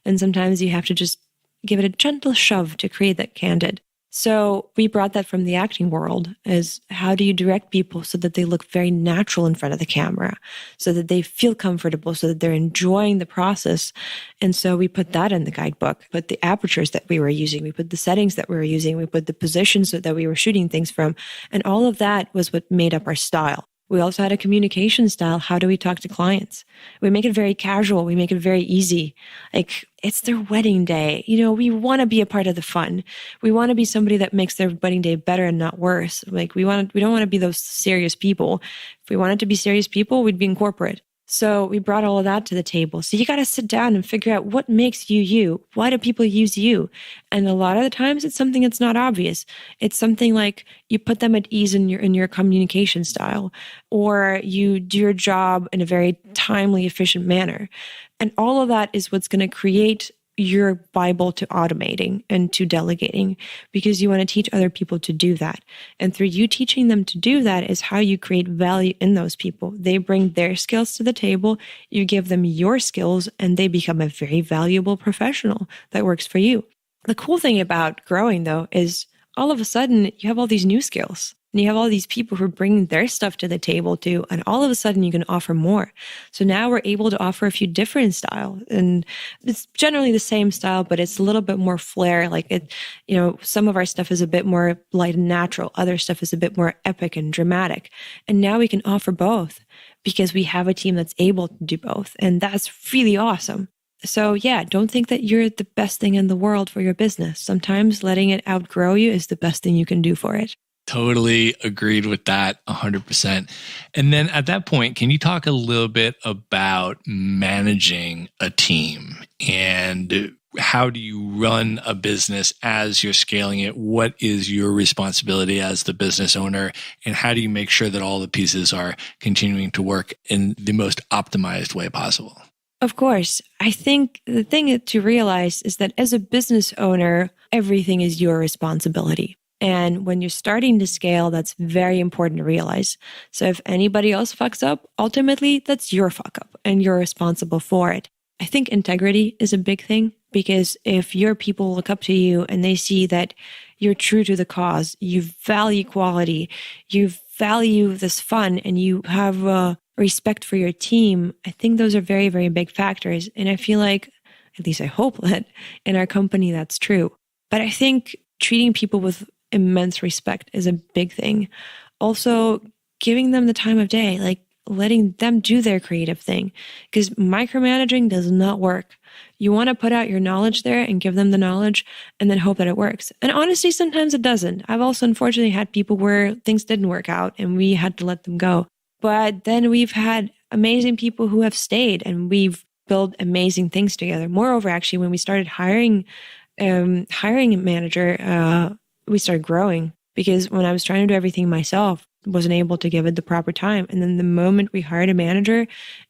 And sometimes you have to just give it a gentle shove to create that candid. So we brought that from the acting world, as how do you direct people so that they look very natural in front of the camera, so that they feel comfortable, so that they're enjoying the process. And so we put that in the guidebook, put the apertures that we were using, we put the settings that we were using, we put the positions that we were shooting things from. And all of that was what made up our style. We also had a communication style. How do we talk to clients? We make it very casual. We make it very easy. Like, it's their wedding day. We want to be a part of the fun. We want to be somebody that makes their wedding day better and not worse. Like, we don't want to be those serious people. If we wanted to be serious people, we'd be in corporate. So we brought all of that to the table. So you got to sit down and figure out what makes you you. Why do people use you? And a lot of the times it's something that's not obvious. It's something like you put them at ease in your communication style, or you do your job in a very timely, efficient manner. And all of that is what's going to create your Bible to automating and to delegating, because you want to teach other people to do that. And through you teaching them to do that is how you create value in those people. They bring their skills to the table, you give them your skills, and they become a very valuable professional that works for you. The cool thing about growing, though, is all of a sudden you have all these new skills. And you have all these people who are bringing their stuff to the table too. And all of a sudden you can offer more. So now we're able to offer a few different styles. And it's generally the same style, but it's a little bit more flair. Like some of our stuff is a bit more light and natural. Other stuff is a bit more epic and dramatic. And now we can offer both because we have a team that's able to do both. And that's really awesome. So yeah, don't think that you're the best thing in the world for your business. Sometimes letting it outgrow you is the best thing you can do for it. Totally agreed with that 100%. And then at that point, can you talk a little bit about managing a team and how do you run a business as you're scaling it? What is your responsibility as the business owner? And how do you make sure that all the pieces are continuing to work in the most optimized way possible? Of course, I think the thing to realize is that as a business owner, everything is your responsibility. And when you're starting to scale, that's very important to realize. So if anybody else fucks up, ultimately, that's your fuck up and you're responsible for it. I think integrity is a big thing because if your people look up to you and they see that you're true to the cause, you value quality, you value this fun, and you have respect for your team, I think those are very, very big factors. And I feel like, at least I hope that in our company that's true. But I think treating people with immense respect is a big thing. Also, giving them the time of day, like letting them do their creative thing, because micromanaging does not work. You want to put out your knowledge there and give them the knowledge and then hope that it works. And honestly, sometimes it doesn't. I've also unfortunately had people where things didn't work out and we had to let them go. But then we've had amazing people who have stayed and we've built amazing things together. Moreover, actually, when we started hiring a manager, we started growing because when I was trying to do everything myself, wasn't able to give it the proper time. And then the moment we hired a manager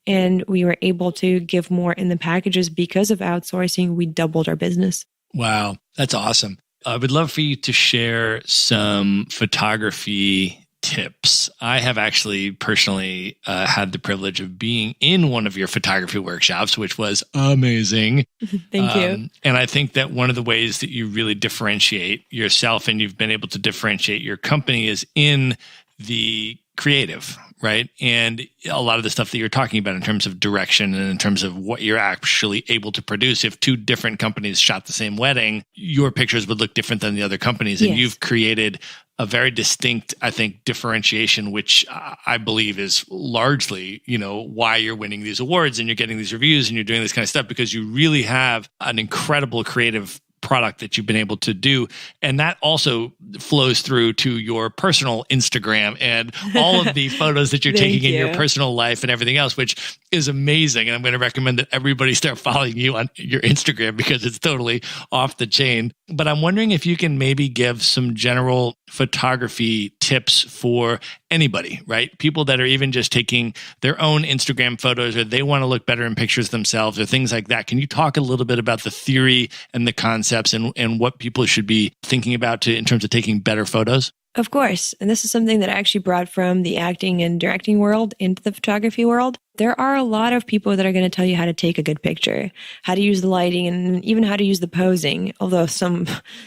and we were able to give more in the packages because of outsourcing, we doubled our business. Wow, that's awesome. I would love for you to share some photography tips. I have actually personally had the privilege of being in one of your photography workshops, which was amazing. Thank you. And I think that one of the ways that you really differentiate yourself and you've been able to differentiate your company is in the creative, right? And a lot of the stuff that you're talking about in terms of direction and in terms of what you're actually able to produce. If two different companies shot the same wedding, your pictures would look different than the other companies. And you've created a very distinct, I think, differentiation, which I believe is largely, why you're winning these awards and you're getting these reviews and you're doing this kind of stuff, because you really have an incredible creative product that you've been able to do. And that also flows through to your personal Instagram and all of the photos that you're taking in your personal life and everything else, which is amazing. And I'm going to recommend that everybody start following you on your Instagram because it's totally off the chain. But I'm wondering if you can maybe give some general photography tips for anybody, right? People that are even just taking their own Instagram photos or they want to look better in pictures themselves or things like that. Can you talk a little bit about the theory and the concepts and what people should be thinking about in terms of taking better photos? Of course. And this is something that I actually brought from the acting and directing world into the photography world. There are a lot of people that are going to tell you how to take a good picture, how to use the lighting, and even how to use the posing. Although some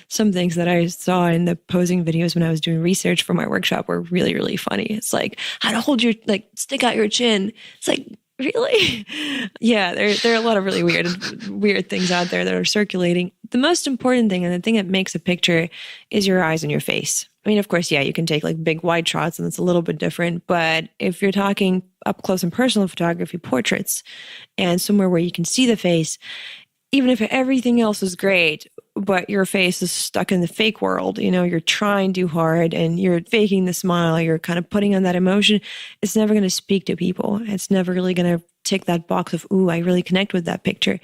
things that I saw in the posing videos when I was doing research for my workshop were really, really funny. It's like how to hold stick out your chin. It's like, really? Yeah, there are a lot of really weird things out there that are circulating. The most important thing and the thing that makes a picture is your eyes and your face. I mean, of course, yeah, you can take big wide shots and it's a little bit different. But if you're talking up close and personal photography, portraits, and somewhere where you can see the face, even if everything else is great, but your face is stuck in the fake world, you're trying too hard and you're faking the smile, you're kind of putting on that emotion, it's never going to speak to people. It's never really going to tick that box of, ooh, I really connect with that picture.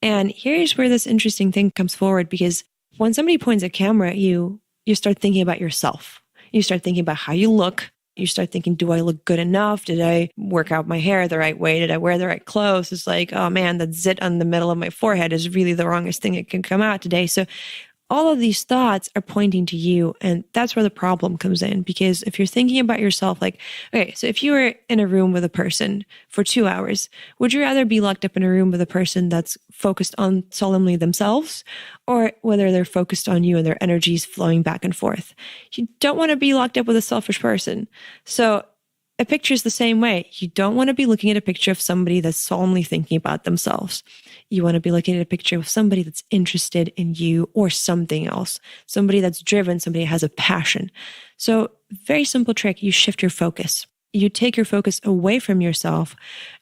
And here's where this interesting thing comes forward, because when somebody points a camera at you, you start thinking about yourself. You start thinking about how you look. You start thinking, do I look good enough? Did I work out my hair the right way? Did I wear the right clothes? It's like, oh man, that zit on the middle of my forehead is really the wrongest thing that can come out today. So all of these thoughts are pointing to you. And that's where the problem comes in. Because if you're thinking about yourself, okay, so if you were in a room with a person for 2 hours, would you rather be locked up in a room with a person that's focused on solemnly themselves, or whether they're focused on you and their energies flowing back and forth? You don't want to be locked up with a selfish person. So a picture is the same way. You don't want to be looking at a picture of somebody that's solemnly thinking about themselves. You want to be looking at a picture of somebody that's interested in you or something else, somebody that's driven, somebody that has a passion. So very simple trick, you shift your focus. You take your focus away from yourself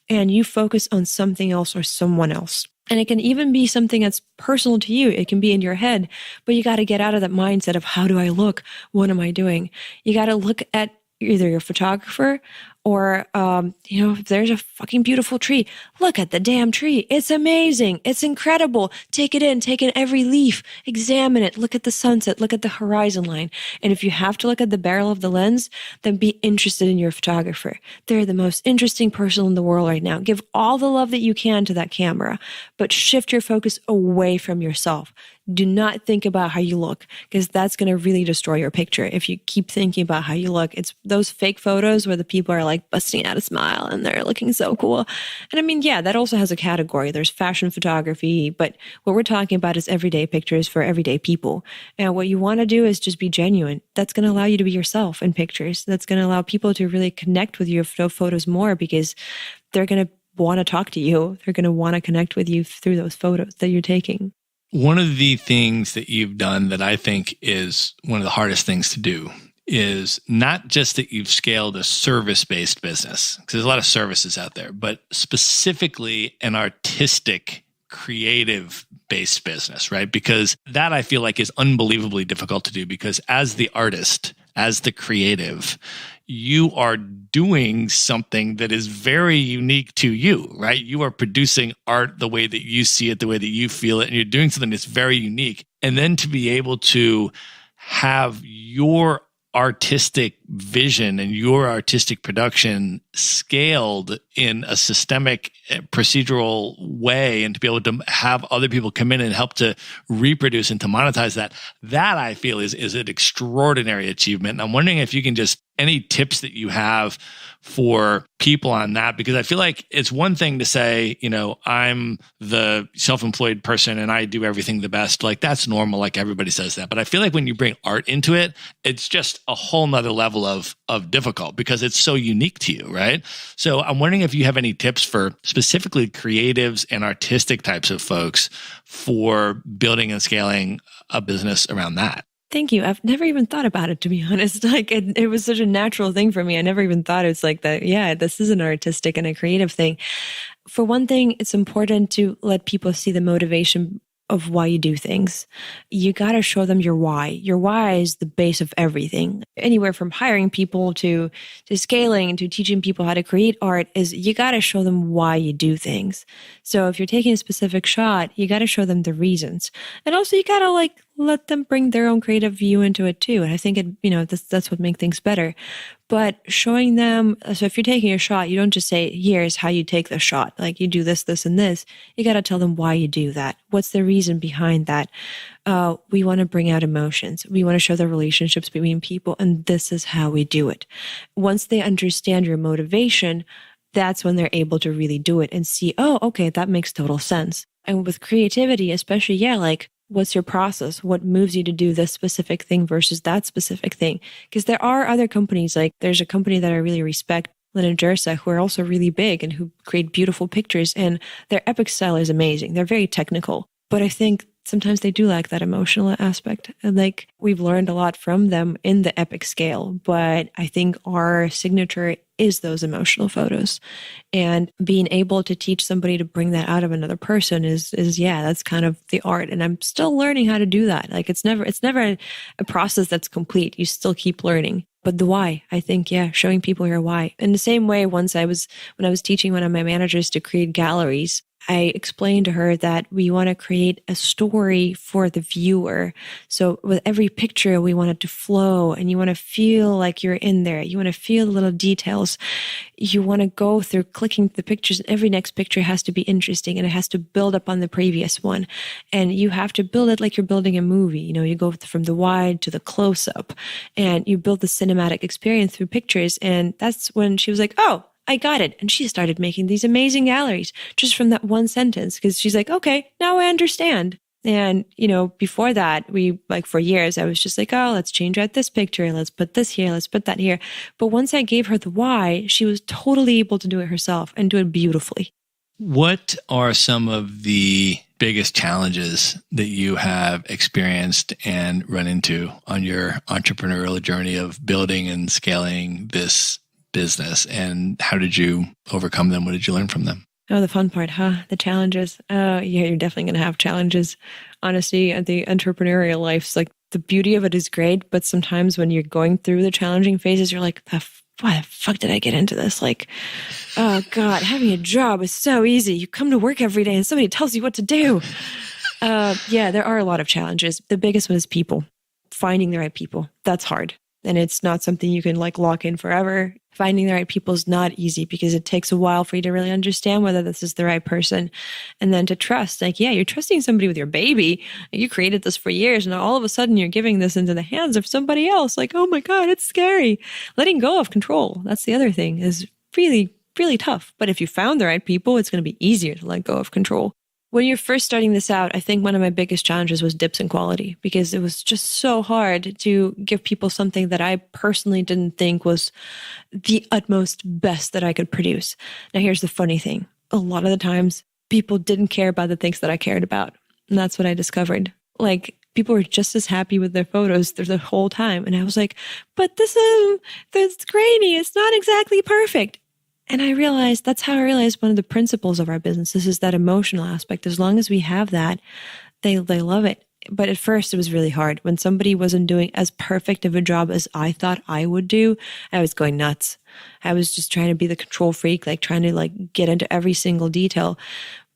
and you focus on something else or someone else. And it can even be something that's personal to you. It can be in your head, but you got to get out of that mindset of how do I look? What am I doing? You got to look at either your photographer or, if there's a fucking beautiful tree, look at the damn tree. It's amazing. It's incredible. Take it in, take in every leaf, examine it, look at the sunset, look at the horizon line. And if you have to look at the barrel of the lens, then be interested in your photographer. They're the most interesting person in the world right now. Give all the love that you can to that camera, but shift your focus away from yourself. Do not think about how you look, because that's going to really destroy your picture. If you keep thinking about how you look, it's those fake photos where the people are like busting out a smile and they're looking so cool. And I mean, yeah, that also has a category. There's fashion photography, but what we're talking about is everyday pictures for everyday people. And what you want to do is just be genuine. That's going to allow you to be yourself in pictures. That's going to allow people to really connect with your photos more, because they're going to want to talk to you. They're going to want to connect with you through those photos that you're taking. One of the things that you've done that I think is one of the hardest things to do is not just that you've scaled a service-based business, because there's a lot of services out there, but specifically an artistic, creative-based business, right? Because that I feel like is unbelievably difficult to do, because as the artist, as the creative, you are doing something that is very unique to you, right? You are producing art the way that you see it, the way that you feel it, and you're doing something that's very unique. And then to be able to have your artistic vision and your artistic production scaled in a systemic procedural way, and to be able to have other people come in and help to reproduce and to monetize that I feel is an extraordinary achievement. And I'm wondering if you can just, any tips that you have for people on that, because I feel like it's one thing to say, I'm the self-employed person and I do everything the best. Like that's normal. Like everybody says that. But I feel like when you bring art into it, it's just a whole nother level of difficult, because it's so unique to you, right? So I'm wondering if you have any tips for specifically creatives and artistic types of folks for building and scaling a business around that. Thank you. I've never even thought about it, to be honest. Like it was such a natural thing for me. I never even thought it's like that. Yeah, this is an artistic and a creative thing. For one thing, it's important to let people see the motivation of why you do things. You got to show them your why. Your why is the base of everything. Anywhere from hiring people to scaling to teaching people how to create art is you got to show them why you do things. So if you're taking a specific shot, you got to show them the reasons. And also you got to let them bring their own creative view into it too. And I think that's what makes things better. But showing them, so if you're taking a shot, you don't just say, here's how you take the shot. Like you do this, this, and this. You got to tell them why you do that. What's the reason behind that? We want to bring out emotions. We want to show the relationships between people. And this is how we do it. Once they understand your motivation, that's when they're able to really do it and see, oh, okay, that makes total sense. And with creativity, especially, what's your process? What moves you to do this specific thing versus that specific thing? Because there are other companies, like there's a company that I really respect, Lynn and Jersa, who are also really big and who create beautiful pictures, and their epic style is amazing. They're very technical, but I think sometimes they do lack that emotional aspect. And we've learned a lot from them in the epic scale, but I think our signature is those emotional photos, and being able to teach somebody to bring that out of another person is that's kind of the art. And I'm still learning how to do that. It's never a process that's complete. You still keep learning. But the why, I think, showing people your why. In the same way, when I was teaching one of my managers to create galleries, I explained to her that we want to create a story for the viewer. So with every picture, we want it to flow, and you want to feel like you're in there. You want to feel the little details. You want to go through clicking the pictures. Every next picture has to be interesting, and it has to build up on the previous one. And you have to build it like you're building a movie. You go from the wide to the close up, and you build the cinematic experience through pictures. And that's when she was like, oh, I got it. And she started making these amazing galleries just from that one sentence, because she's like, okay, now I understand. And, before that, for years, I was just like, oh, let's change out this picture. Let's put this here. Let's put that here. But once I gave her the why, she was totally able to do it herself and do it beautifully. What are some of the biggest challenges that you have experienced and run into on your entrepreneurial journey of building and scaling this business, and how did you overcome them? What did you learn from them? Oh, the fun part, huh? The challenges. Oh, yeah, you're definitely going to have challenges. Honestly, the entrepreneurial life's like the beauty of it is great, but sometimes when you're going through the challenging phases, you're like, why the fuck did I get into this? Like, oh God, having a job is so easy. You come to work every day and somebody tells you what to do. Yeah, there are a lot of challenges. The biggest one is people, finding the right people. That's hard. And it's not something you can like lock in forever. Finding the right people is not easy because it takes a while for you to really understand whether this is the right person. And then to trust, like, yeah, you're trusting somebody with your baby. You created this for years. And all of a sudden you're giving this into the hands of somebody else. Like, oh my God, it's scary. Letting go of control. That's the other thing is really, really tough. But if you found the right people, it's going to be easier to let go of control. When you're first starting this out, I think one of my biggest challenges was dips in quality because it was just so hard to give people something that I personally didn't think was the utmost best that I could produce. Now, here's the funny thing. A lot of the times, people didn't care about the things that I cared about. And that's what I discovered. Like, people were just as happy with their photos the whole time. And I was like, but this grainy. It's not exactly perfect. And I realized I realized one of the principles of our business. This is that emotional aspect. As long as we have that, they love it. But at first it was really hard. When somebody wasn't doing as perfect of a job as I thought I would do, I was going nuts. I was just trying to be the control freak, like trying to like get into every single detail.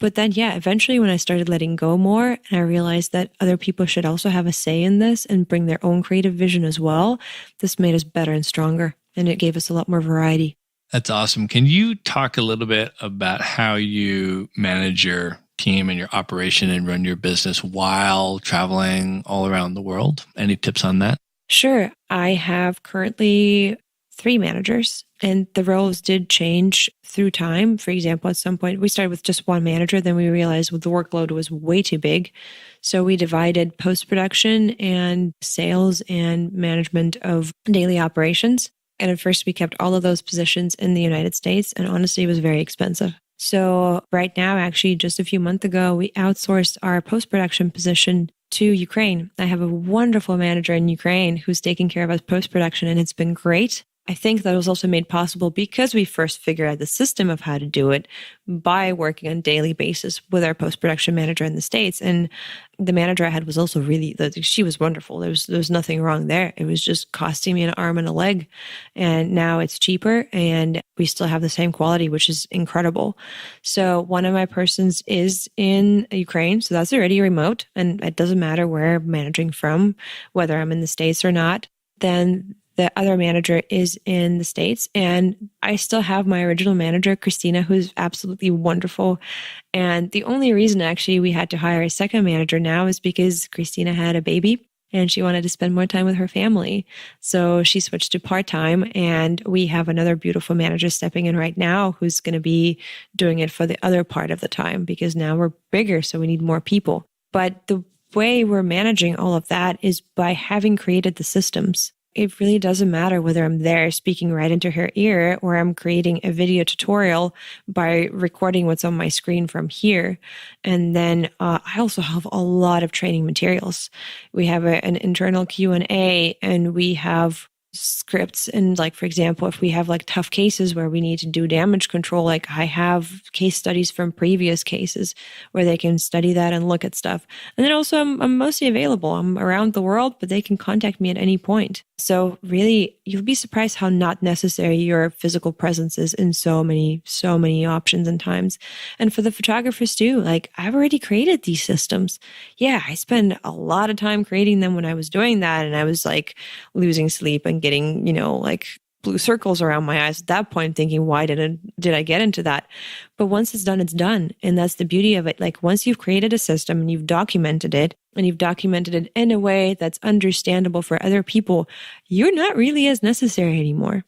But then, yeah, eventually when I started letting go more and I realized that other people should also have a say in this and bring their own creative vision as well, this made us better and stronger. And it gave us a lot more variety. That's awesome. Can you talk a little bit about how you manage your team and your operation and run your business while traveling all around the world? Any tips on that? Sure. I have currently 3 managers and the roles did change through time. For example, at some point we started with just 1 manager. Then we realized the workload was way too big. So we divided post-production and sales and management of daily operations. And at first we kept all of those positions in the United States. And honestly, it was very expensive. So right now, actually, just a few months ago, we outsourced our post-production position to Ukraine. I have a wonderful manager in Ukraine who's taking care of us post-production, and it's been great. I think that was also made possible because we first figured out the system of how to do it by working on a daily basis with our post-production manager in the States. And the manager I had was also she was wonderful. There was nothing wrong there. It was just costing me an arm and a leg. And now it's cheaper and we still have the same quality, which is incredible. So one of my persons is in Ukraine. So that's already remote. And it doesn't matter where I'm managing from, whether I'm in the States or not. Then the other manager is in the States, and I still have my original manager, Christina, who's absolutely wonderful. And the only reason actually we had to hire a second manager now is because Christina had a baby and she wanted to spend more time with her family. So she switched to part-time, and we have another beautiful manager stepping in right now who's going to be doing it for the other part of the time because now we're bigger, so we need more people. But the way we're managing all of that is by having created the systems. It really doesn't matter whether I'm there speaking right into her ear or I'm creating a video tutorial by recording what's on my screen from here. And then I also have a lot of training materials. We have an internal Q&A and we have scripts. And like, for example, if we have like tough cases where we need to do damage control, like I have case studies from previous cases where they can study that and look at stuff. And then also I'm mostly available. I'm around the world, but they can contact me at any point. So really, you'll be surprised how not necessary your physical presence is in so many options and times. And for the photographers too, like I've already created these systems. Yeah, I spent a lot of time creating them when I was doing that. And I was like losing sleep and getting, like blue circles around my eyes at that point, thinking, why did I get into that? But once it's done, it's done. And that's the beauty of it. Like once you've created a system and you've documented it, and you've documented it in a way that's understandable for other people, you're not really as necessary anymore.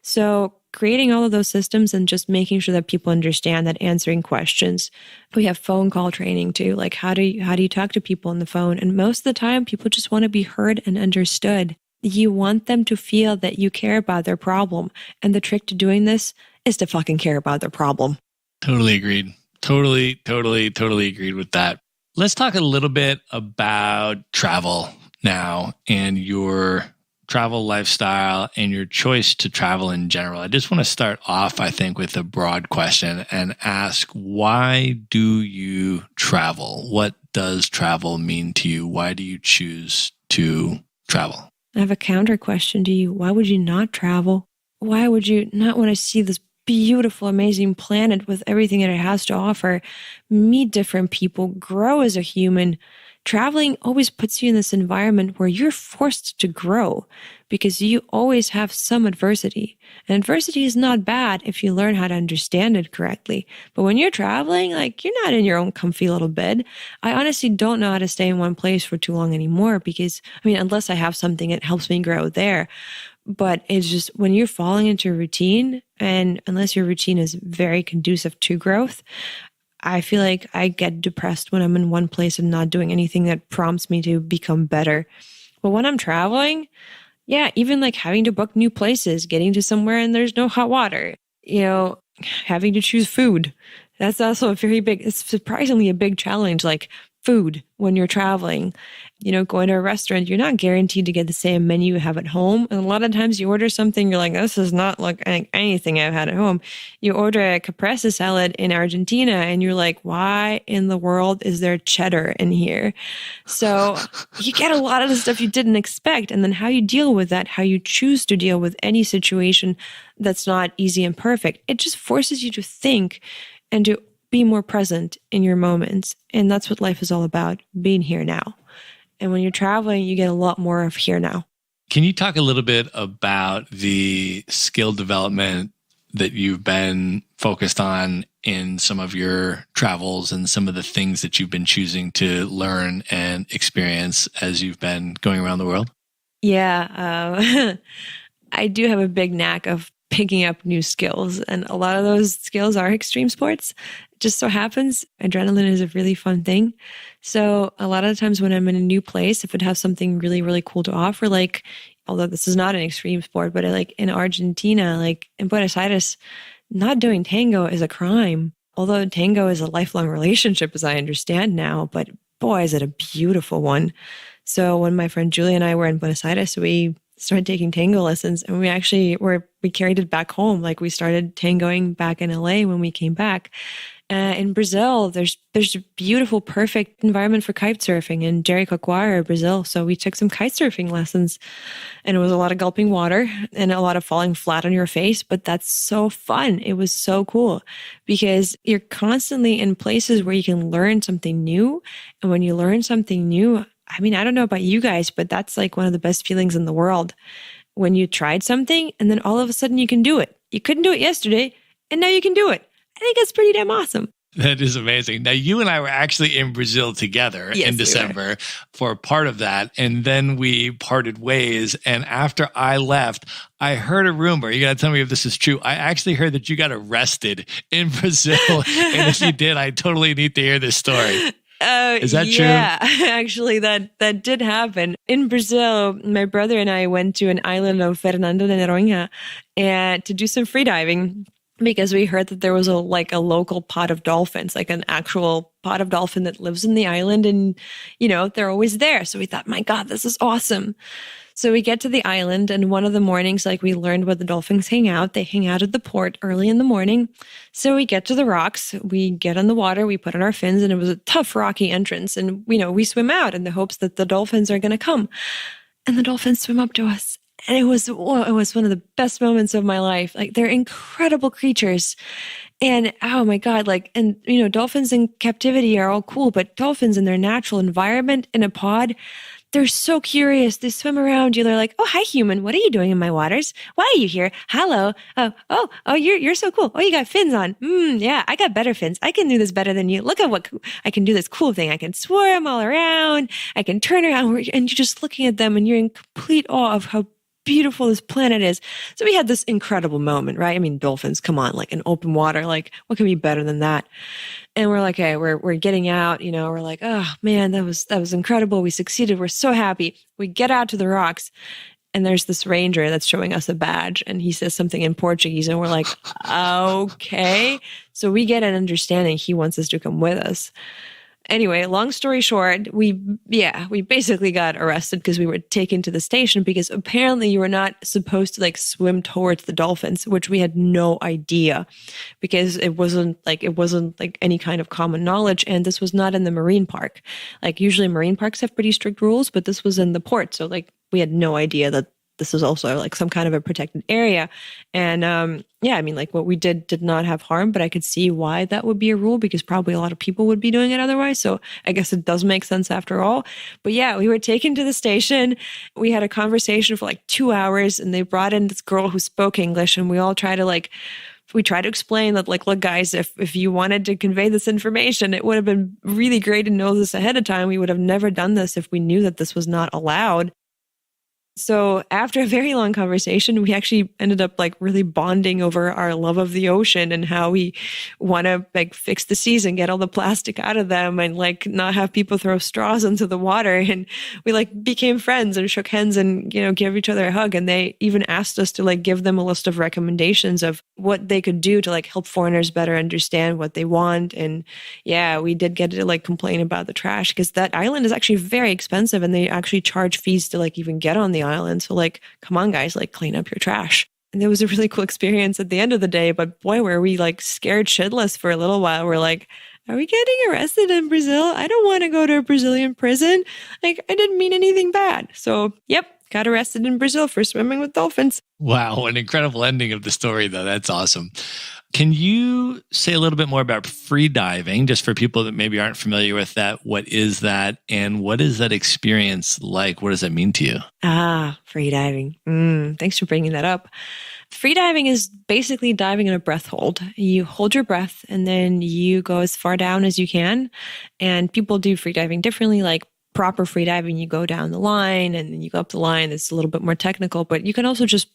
So creating all of those systems and just making sure that people understand that, answering questions. We have phone call training too. Like how do you talk to people on the phone? And most of the time, people just want to be heard and understood. You want them to feel that you care about their problem. And the trick to doing this is to fucking care about their problem. Totally agreed. Totally agreed with that. Let's talk a little bit about travel now and your travel lifestyle and your choice to travel in general, I just want to start off, I think, with a broad question and ask, why do you travel? What does travel mean to you? Why do you choose to travel? I have a counter question to you. Why would you not travel? Why would you not want to see this beautiful, amazing planet with everything that it has to offer, meet different people, grow as a human? Traveling always puts you in this environment where you're forced to grow because you always have some adversity. And adversity is not bad if you learn how to understand it correctly. But when you're traveling, like, you're not in your own comfy little bed. I honestly don't know how to stay in one place for too long anymore because, unless I have something that helps me grow there. But it's just when you're falling into a routine, and unless your routine is very conducive to growth, I feel like I get depressed when I'm in one place and not doing anything that prompts me to become better. But when I'm traveling, yeah, even like having to book new places, getting to somewhere and there's no hot water, having to choose food. That's also it's surprisingly a big challenge, like food when you're traveling. Going to a restaurant, you're not guaranteed to get the same menu you have at home. And a lot of times you order something, you're like, this is not like anything I've had at home. You order a caprese salad in Argentina and you're like, why in the world is there cheddar in here? So you get a lot of the stuff you didn't expect. And then how you deal with that, how you choose to deal with any situation that's not easy and perfect, it just forces you to think and to be more present in your moments. And that's what life is all about, being here now. And when you're traveling, you get a lot more of here now. Can you talk a little bit about the skill development that you've been focused on in some of your travels and some of the things that you've been choosing to learn and experience as you've been going around the world? Yeah, I do have a big knack of picking up new skills. And a lot of those skills are extreme sports. It just so happens adrenaline is a really fun thing. So a lot of the times when I'm in a new place, if it has something really, really cool to offer, like, although this is not an extreme sport, but like in Argentina, like in Buenos Aires, not doing tango is a crime. Although tango is a lifelong relationship, as I understand now, but boy, is it a beautiful one. So when my friend Julie and I were in Buenos Aires, we started taking tango lessons, and we carried it back home. Like, we started tangoing back in LA when we came back. In Brazil, there's a beautiful, perfect environment for kite surfing in Jericoacoara, Brazil. So we took some kite surfing lessons, and it was a lot of gulping water and a lot of falling flat on your face. But that's so fun. It was so cool because you're constantly in places where you can learn something new. And when you learn something new, I don't know about you guys, but that's like one of the best feelings in the world. When you tried something and then all of a sudden you can do it. You couldn't do it yesterday and now you can do it. I think that's pretty damn awesome. That is amazing. Now, you and I were actually in Brazil together in December for part of that. And then we parted ways. And after I left, I heard a rumor. You got to tell me if this is true. I actually heard that you got arrested in Brazil. And if you did, I totally need to hear this story. Is that true? Yeah, actually, that did happen. In Brazil, my brother and I went to an island of Fernando de Noronha and to do some free diving because we heard that there was a local pod of dolphins, like an actual pod of dolphin that lives in the island, and they're always there. So we thought, my God, this is awesome. So we get to the island, and one of the mornings, we learned where the dolphins hang out. They hang out at the port early in the morning. So we get to the rocks, we get on the water, we put on our fins, and it was a tough, rocky entrance. And, we swim out in the hopes that the dolphins are going to come. And the dolphins swim up to us. And it was one of the best moments of my life. They're incredible creatures. And oh my God, dolphins in captivity are all cool, but dolphins in their natural environment in a pod, they're so curious. They swim around you. They're like, "Oh, hi, human. What are you doing in my waters? Why are you here? Hello. Oh, you're so cool. Oh, you got fins on. Yeah, I got better fins. I can do this better than you. Look at what I can do. This cool thing. I can swim all around. I can turn around." And you're just looking at them, and you're in complete awe of how beautiful this planet is. So we had this incredible moment, right? Dolphins, come on, in open water, what can be better than that? And we're like, okay, we're getting out, we're like, oh man, that was incredible. We succeeded. We're so happy. We get out to the rocks, and there's this ranger that's showing us a badge, and he says something in Portuguese, and we're like, okay. So we get an understanding he wants us to come with us. Anyway, long story short, we basically got arrested because we were taken to the station because apparently you were not supposed to like swim towards the dolphins, which we had no idea because it wasn't like any kind of common knowledge. And this was not in the marine park. Like usually marine parks have pretty strict rules, but this was in the port. So like we had no idea that this was also like some kind of a protected area. And I mean, like what we did not have harm, but I could see why that would be a rule because probably a lot of people would be doing it otherwise. So I guess it does make sense after all. But yeah, we were taken to the station. We had a conversation for like 2 hours and they brought in this girl who spoke English and we tried to explain that, like, look, guys, if you wanted to convey this information, it would have been really great to know this ahead of time. We would have never done this if we knew that this was not allowed. So after a very long conversation, we actually ended up like really bonding over our love of the ocean and how we want to like fix the seas and get all the plastic out of them and like not have people throw straws into the water. And we like became friends and shook hands and, give each other a hug. And they even asked us to like give them a list of recommendations of what they could do to like help foreigners better understand what they want. And yeah, we did get to like complain about the trash because that island is actually very expensive and they actually charge fees to like even get on the island. So like, come on guys, like clean up your trash. And it was a really cool experience at the end of the day, but boy, were we like scared shitless for a little while. We're like, are we getting arrested in Brazil? I don't want to go to a Brazilian prison. Like I didn't mean anything bad. So yep, got arrested in Brazil for swimming with dolphins. Wow, an incredible ending of the story though. That's awesome. Can you say a little bit more about free diving, just for people that maybe aren't familiar with that? What is that? And what is that experience like? What does that mean to you? Free diving. Thanks for bringing that up. Free diving is basically diving in a breath hold. You hold your breath and then you go as far down as you can. And people do free diving differently. Like proper free diving, you go down the line and then you go up the line. It's a little bit more technical, but you can also just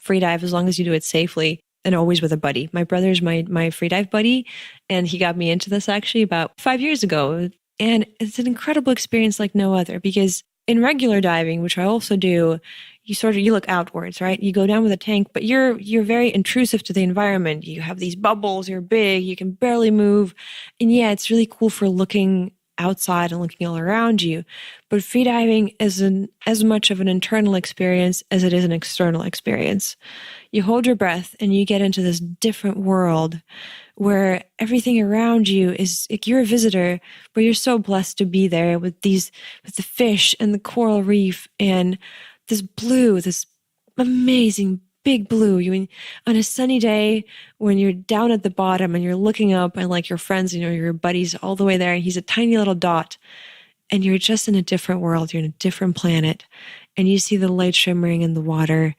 free dive as long as you do it safely. And always with a buddy. My brother's my free dive buddy, and he got me into this actually about 5 years ago. And it's an incredible experience like no other because in regular diving, which I also do, you look outwards, right? You go down with a tank, but you're very intrusive to the environment. You have these bubbles, you're big, you can barely move. And yeah, it's really cool for looking outside and looking all around you. But free diving is as much of an internal experience as it is an external experience. You hold your breath and you get into this different world where everything around you is like you're a visitor, but you're so blessed to be there with the fish and the coral reef and this blue, this amazing big blue. On a sunny day when you're down at the bottom and you're looking up and like your friends, your buddies all the way there, and he's a tiny little dot and you're just in a different world. You're in a different planet and you see the light shimmering in the water.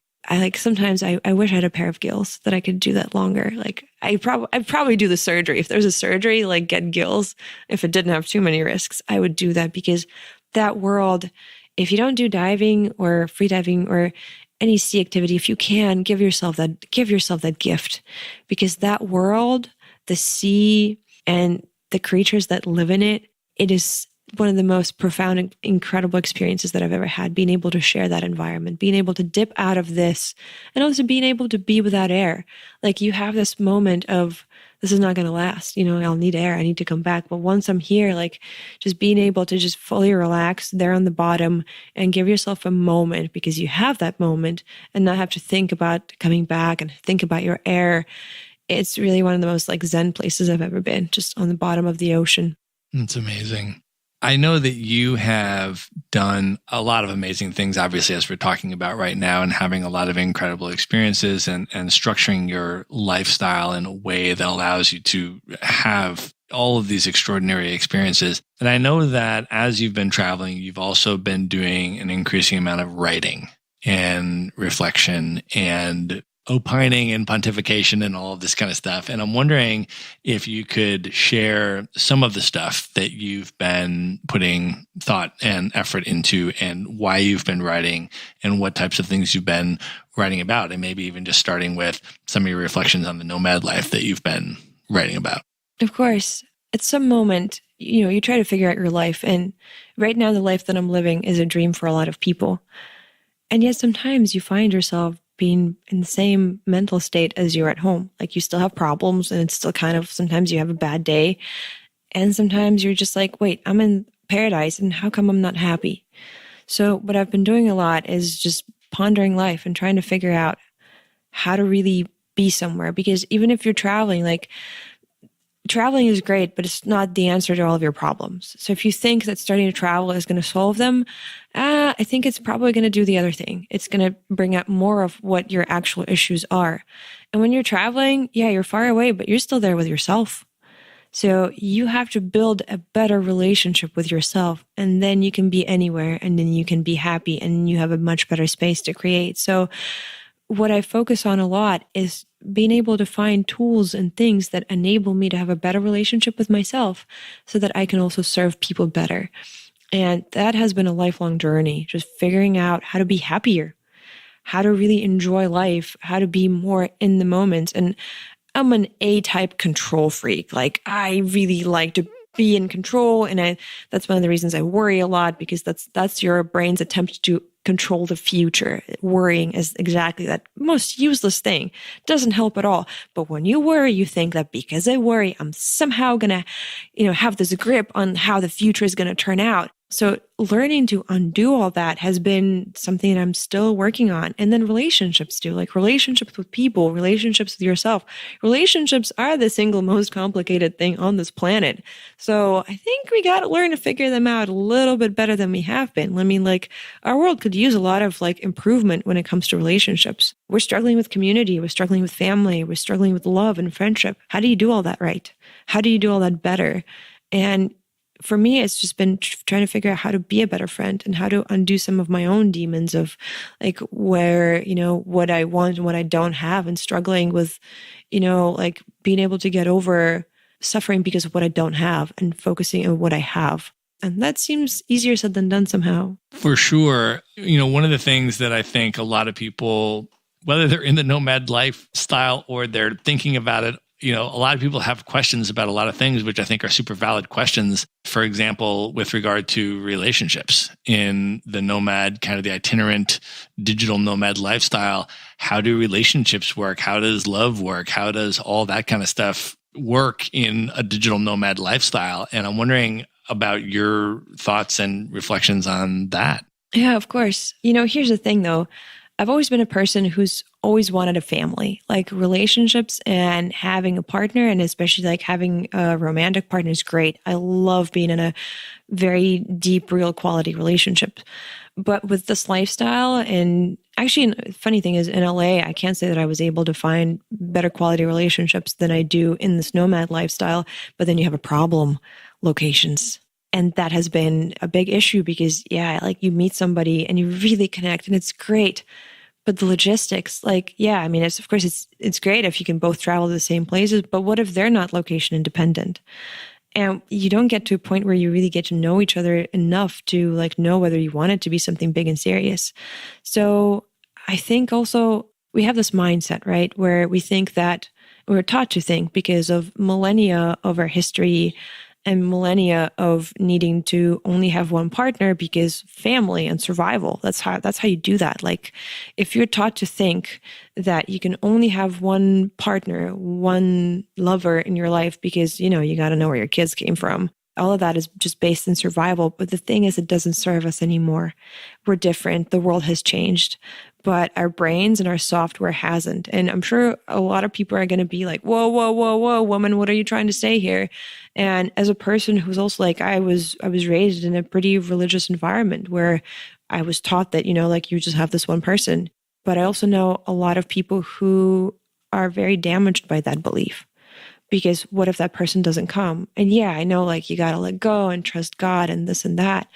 Sometimes I wish I had a pair of gills that I could do that longer. Like I'd probably do the surgery. If there's a surgery, like get gills, if it didn't have too many risks, I would do that because that world, if you don't do diving or free diving or any sea activity, if you can, give yourself that gift because that world, the sea and the creatures that live in it, it is one of the most profound and incredible experiences that I've ever had, being able to share that environment, being able to dip out of this and also being able to be without air. Like you have this moment of, this is not going to last, I'll need air. I need to come back. But once I'm here, like just being able to just fully relax there on the bottom and give yourself a moment because you have that moment and not have to think about coming back and think about your air. It's really one of the most like Zen places I've ever been, just on the bottom of the ocean. It's amazing. I know that you have done a lot of amazing things, obviously, as we're talking about right now, and having a lot of incredible experiences and structuring your lifestyle in a way that allows you to have all of these extraordinary experiences. And I know that as you've been traveling, you've also been doing an increasing amount of writing and reflection and opining and pontification and all of this kind of stuff. And I'm wondering if you could share some of the stuff that you've been putting thought and effort into and why you've been writing and what types of things you've been writing about. And maybe even just starting with some of your reflections on the nomad life that you've been writing about. Of course. At some moment, you try to figure out your life. And right now, the life that I'm living is a dream for a lot of people. And yet sometimes you find yourself being in the same mental state as you're at home. Like you still have problems and it's still kind of, sometimes you have a bad day. And sometimes you're just like, wait, I'm in paradise and how come I'm not happy? So what I've been doing a lot is just pondering life and trying to figure out how to really be somewhere. Because even if you're traveling, like traveling is great, but it's not the answer to all of your problems. So if you think that starting to travel is going to solve them, I think it's probably going to do the other thing. It's going to bring up more of what your actual issues are. And when you're traveling, yeah, you're far away, but you're still there with yourself. So you have to build a better relationship with yourself, and then you can be anywhere, and then you can be happy, and you have a much better space to create. So what I focus on a lot is being able to find tools and things that enable me to have a better relationship with myself so that I can also serve people better. And that has been a lifelong journey, just figuring out how to be happier, how to really enjoy life, how to be more in the moment. And I'm an A-type control freak. Like I really like to be in control. And that's one of the reasons I worry a lot, because that's your brain's attempt to control the future. Worrying is exactly that most useless thing. Doesn't help at all. But when you worry, you think that because I worry, I'm somehow going to, have this grip on how the future is going to turn out. So learning to undo all that has been something that I'm still working on. And then relationships too, like relationships with people, relationships with yourself. Relationships are the single most complicated thing on this planet. So I think we got to learn to figure them out a little bit better than we have been. I mean, like our world could use a lot of like improvement when it comes to relationships. We're struggling with community. We're struggling with family. We're struggling with love and friendship. How do you do all that right? How do you do all that better? And for me, it's just been trying to figure out how to be a better friend and how to undo some of my own demons of like where, what I want and what I don't have, and struggling with, like being able to get over suffering because of what I don't have and focusing on what I have. And that seems easier said than done somehow. For sure. One of the things that I think a lot of people, whether they're in the nomad lifestyle or they're thinking about it, a lot of people have questions about a lot of things, which I think are super valid questions. For example, with regard to relationships in the nomad, kind of the itinerant digital nomad lifestyle, how do relationships work? How does love work? How does all that kind of stuff work in a digital nomad lifestyle? And I'm wondering about your thoughts and reflections on that. Yeah, of course. Here's the thing though. I've always been a person who's always wanted a family, like relationships and having a partner, and especially like having a romantic partner is great. I love being in a very deep, real quality relationship. But with this lifestyle, and actually, the funny thing is in LA, I can't say that I was able to find better quality relationships than I do in this nomad lifestyle. But then you have a problem, locations. And that has been a big issue because, like you meet somebody and you really connect and it's great. But the logistics, of course it's great if you can both travel to the same places, but what if they're not location independent? And you don't get to a point where you really get to know each other enough to like know whether you want it to be something big and serious. So I think also we have this mindset, right, where we think that we're taught to think because of millennia of our history and millennia of needing to only have one partner because family and survival. That's how you do that. Like if you're taught to think that you can only have one partner, one lover in your life because, you got to know where your kids came from. All of that is just based in survival. But the thing is, it doesn't serve us anymore. We're different. The world has changed, but our brains and our software hasn't. And I'm sure a lot of people are going to be like, whoa, whoa, whoa, whoa, woman, what are you trying to say here? And as a person who's also like, I was raised in a pretty religious environment where I was taught that, like you just have this one person. But I also know a lot of people who are very damaged by that belief. Because what if that person doesn't come? And I know like you got to let go and trust God and this and that.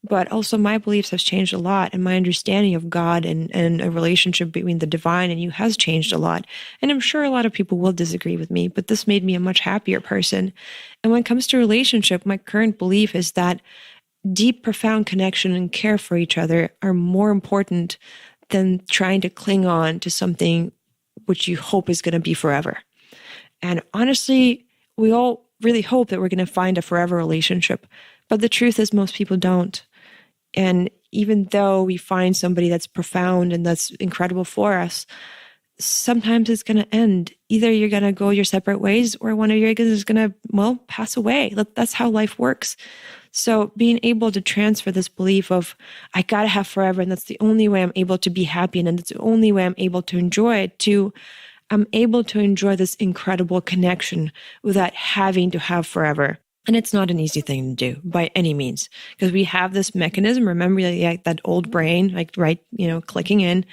But also my beliefs have changed a lot, and my understanding of God and a relationship between the divine and you has changed a lot. And I'm sure a lot of people will disagree with me, but this made me a much happier person. And when it comes to relationship, my current belief is that deep, profound connection and care for each other are more important than trying to cling on to something which you hope is going to be forever. And honestly, we all really hope that we're going to find a forever relationship. But the truth is most people don't. And even though we find somebody that's profound and that's incredible for us, sometimes it's going to end. Either you're going to go your separate ways or one of you is going to, well, pass away. That's how life works. So being able to transfer this belief of, I got to have forever, and that's the only way I'm able to be happy, and that's the only way I'm able to enjoy it, to I'm able to enjoy this incredible connection without having to have forever. And it's not an easy thing to do by any means, because we have this mechanism. Remember, like that old brain, like, right, clicking in,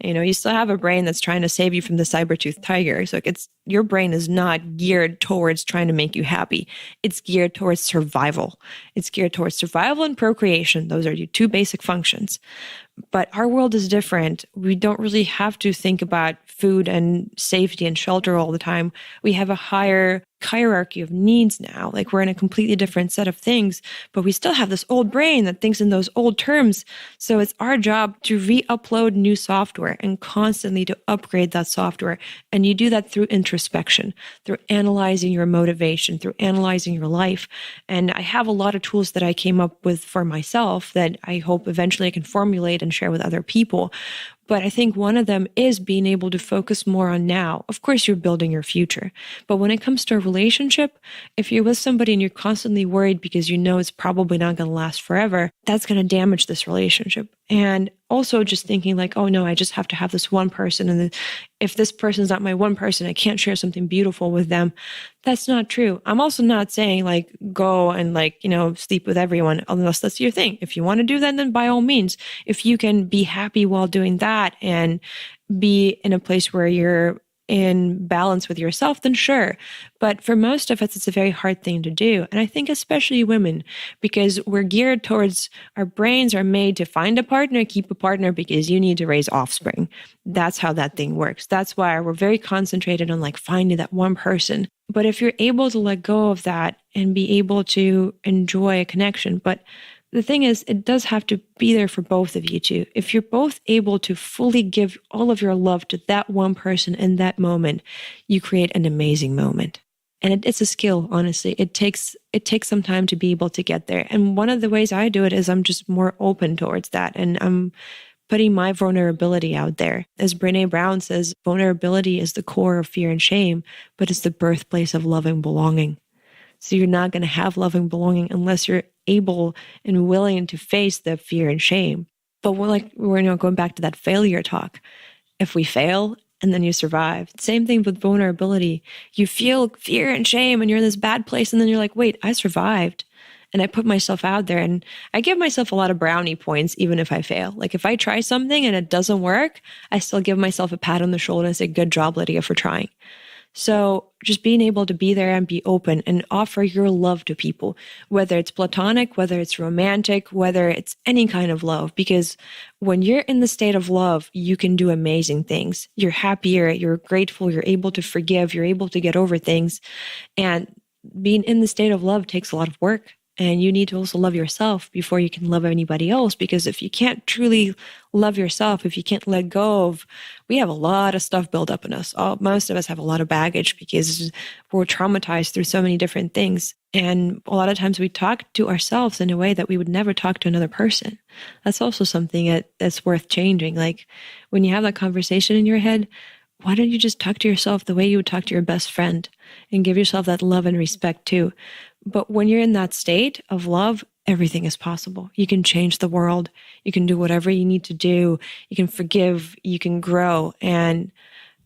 you still have a brain that's trying to save you from the saber-toothed tiger. So your brain is not geared towards trying to make you happy. It's geared towards survival. It's geared towards survival and procreation. Those are your two basic functions. But our world is different. We don't really have to think about food and safety and shelter all the time. We have a higher hierarchy of needs now. Like, we're in a completely different set of things, but we still have this old brain that thinks in those old terms. So it's our job to re-upload new software and constantly to upgrade that software. And you do that through introspection, through analyzing your motivation, through analyzing your life. And I have a lot of tools that I came up with for myself that I hope eventually I can formulate and share with other people. But I think one of them is being able to focus more on now. Of course, you're building your future. But when it comes to a relationship, if you're with somebody and you're constantly worried because you know it's probably not going to last forever, that's going to damage this relationship. And also just thinking like, oh no, I just have to have this one person. And if this person's not my one person, I can't share something beautiful with them. That's not true. I'm also not saying like, go and sleep with everyone, unless that's your thing. If you want to do that, then by all means, if you can be happy while doing that and be in a place where you're in balance with yourself, then sure. But for most of us, it's a very hard thing to do. And I think especially women, because we're geared towards, our brains are made to find a partner, keep a partner, because you need to raise offspring. That's how that thing works. That's why we're very concentrated on like finding that one person. But if you're able to let go of that and be able to enjoy a connection, but the thing is, it does have to be there for both of you two. If you're both able to fully give all of your love to that one person in that moment, you create an amazing moment. And it's a skill, honestly. It takes some time to be able to get there. And one of the ways I do it is I'm just more open towards that. And I'm putting my vulnerability out there. As Brené Brown says, vulnerability is the core of fear and shame, but it's the birthplace of love and belonging. So you're not going to have love and belonging unless you're able and willing to face the fear and shame. But we're going back to that failure talk. If we fail and then you survive, same thing with vulnerability. You feel fear and shame and you're in this bad place, and then you're like, wait, I survived. And I put myself out there, and I give myself a lot of brownie points, even if I fail. Like if I try something and it doesn't work, I still give myself a pat on the shoulder and say, good job, Lydia, for trying. So just being able to be there and be open and offer your love to people, whether it's platonic, whether it's romantic, whether it's any kind of love, because when you're in the state of love, you can do amazing things. You're happier, you're grateful, you're able to forgive, you're able to get over things. And being in the state of love takes a lot of work. And you need to also love yourself before you can love anybody else. Because if you can't truly love yourself, if you can't let go of, we have a lot of stuff built up in us. Most of us have a lot of baggage because we're traumatized through so many different things. And a lot of times we talk to ourselves in a way that we would never talk to another person. That's also something that's worth changing. Like when you have that conversation in your head, why don't you just talk to yourself the way you would talk to your best friend and give yourself that love and respect too? But when you're in that state of love, everything is possible. You can change the world. You can do whatever you need to do. You can forgive. You can grow. And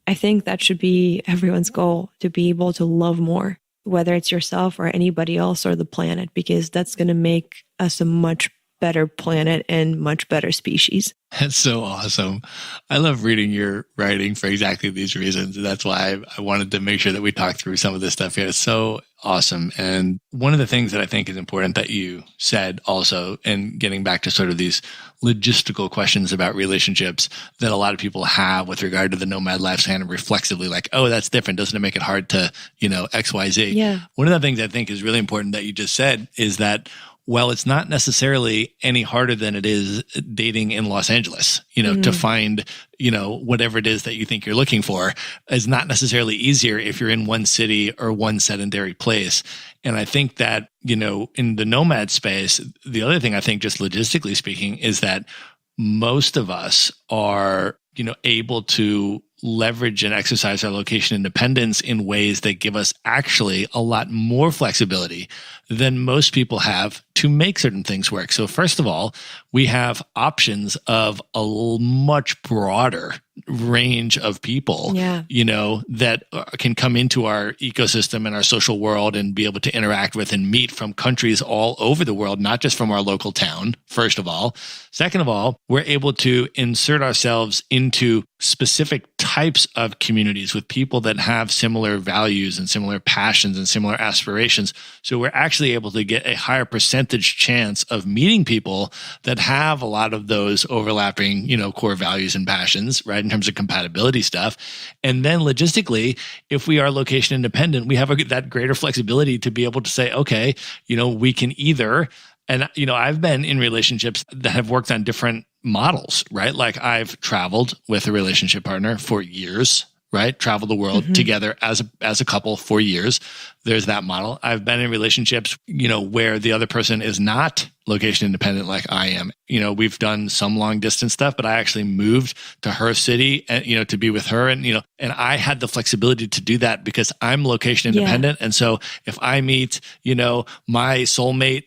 I think that should be everyone's goal, to be able to love more, whether it's yourself or anybody else or the planet, because that's going to make us a much better planet and much better species. That's so awesome. I love reading your writing for exactly these reasons. That's why I wanted to make sure that we talked through some of this stuff here. It's so awesome. And one of the things that I think is important that you said also, and getting back to sort of these logistical questions about relationships that a lot of people have with regard to the nomad lifestyle, and reflexively like, oh, that's different. Doesn't it make it hard to, X, Y, Z? Yeah. One of the things I think is really important that you just said is that, well, it's not necessarily any harder than it is dating in Los Angeles, to find, whatever it is that you think you're looking for is not necessarily easier if you're in one city or one sedentary place. And I think that, in the nomad space, the other thing I think just logistically speaking is that most of us are, able to leverage and exercise our location independence in ways that give us actually a lot more flexibility than most people have to make certain things work. So first of all, we have options of a much broader range of people, that can come into our ecosystem and our social world and be able to interact with and meet from countries all over the world, not just from our local town, first of all. Second of all, we're able to insert ourselves into specific types of communities with people that have similar values and similar passions and similar aspirations. So we're actually able to get a higher percentage chance of meeting people that have a lot of those overlapping, core values and passions, right? In terms of compatibility stuff. And then logistically, if we are location independent, we have that greater flexibility to be able to say, okay, we can either, and, I've been in relationships that have worked on different models, right? Like I've traveled with a relationship partner for years, right? Traveled the world together as a couple for years. There's that model. I've been in relationships, where the other person is not location independent like I am. We've done some long distance stuff, but I actually moved to her city and, to be with her. And, and I had the flexibility to do that because I'm location independent. And so if I meet, my soulmate,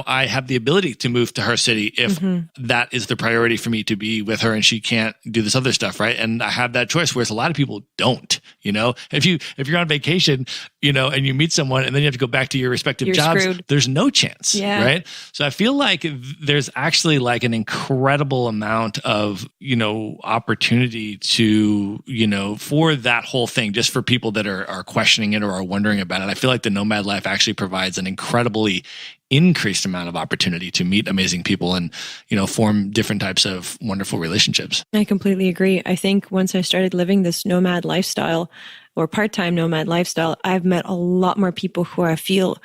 I have the ability to move to her city if that is the priority for me to be with her and she can't do this other stuff, right? And I have that choice, whereas a lot of people don't, If you're on vacation, and you meet someone and then you have to go back to your respective jobs, screwed. There's no chance, right? So I feel like there's actually like an incredible amount of, opportunity to, for that whole thing, just for people that are questioning it or are wondering about it. I feel like the Nomad life actually provides an incredibly increased amount of opportunity to meet amazing people and, form different types of wonderful relationships. I completely agree. I think once I started living this nomad lifestyle or part-time nomad lifestyle, I've met a lot more people who I feel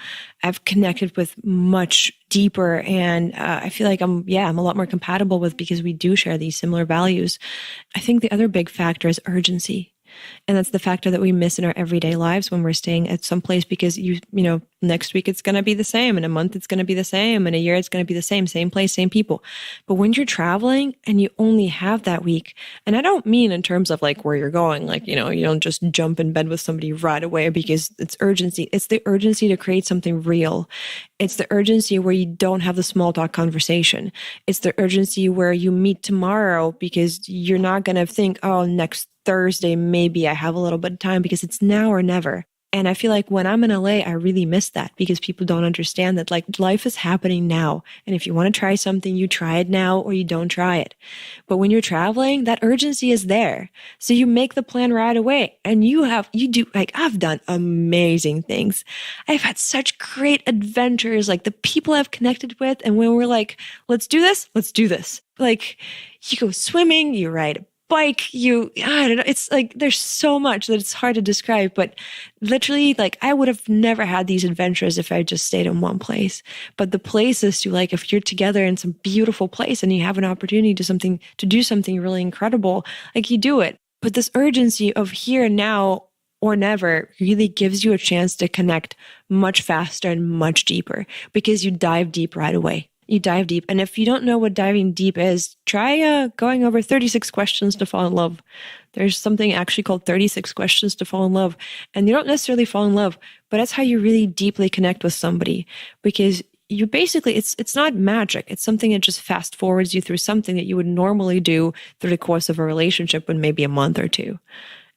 I've connected with much deeper. And I feel like I'm a lot more compatible with because we do share these similar values. I think the other big factor is urgency. And that's the factor that we miss in our everyday lives when we're staying at some place because next week it's going to be the same. In a month, it's going to be the same. In a year, it's going to be the same place, same people. But when you're traveling and you only have that week, and I don't mean in terms of like where you're going, like, you don't just jump in bed with somebody right away because it's urgency. It's the urgency to create something real. It's the urgency where you don't have the small talk conversation. It's the urgency where you meet tomorrow because you're not going to think, oh, next Thursday, maybe I have a little bit of time because it's now or never. And I feel like when I'm in LA, I really miss that because people don't understand that like life is happening now. And if you want to try something, you try it now or you don't try it. But when you're traveling, that urgency is there. So you make the plan right away and I've done amazing things. I've had such great adventures, like the people I've connected with. And when we're like, let's do this. Like you go swimming, you ride a bike, I don't know. It's like, there's so much that it's hard to describe, but literally like I would have never had these adventures if I just stayed in one place. But the places to like, if you're together in some beautiful place and you have an opportunity to do something really incredible, like you do it. But this urgency of here now or never really gives you a chance to connect much faster and much deeper because you dive deep right away. You dive deep. And if you don't know what diving deep is, try going over 36 questions to fall in love. There's something actually called 36 questions to fall in love. And you don't necessarily fall in love, but that's how you really deeply connect with somebody because you basically, it's not magic. It's something that just fast forwards you through something that you would normally do through the course of a relationship in maybe a month or two.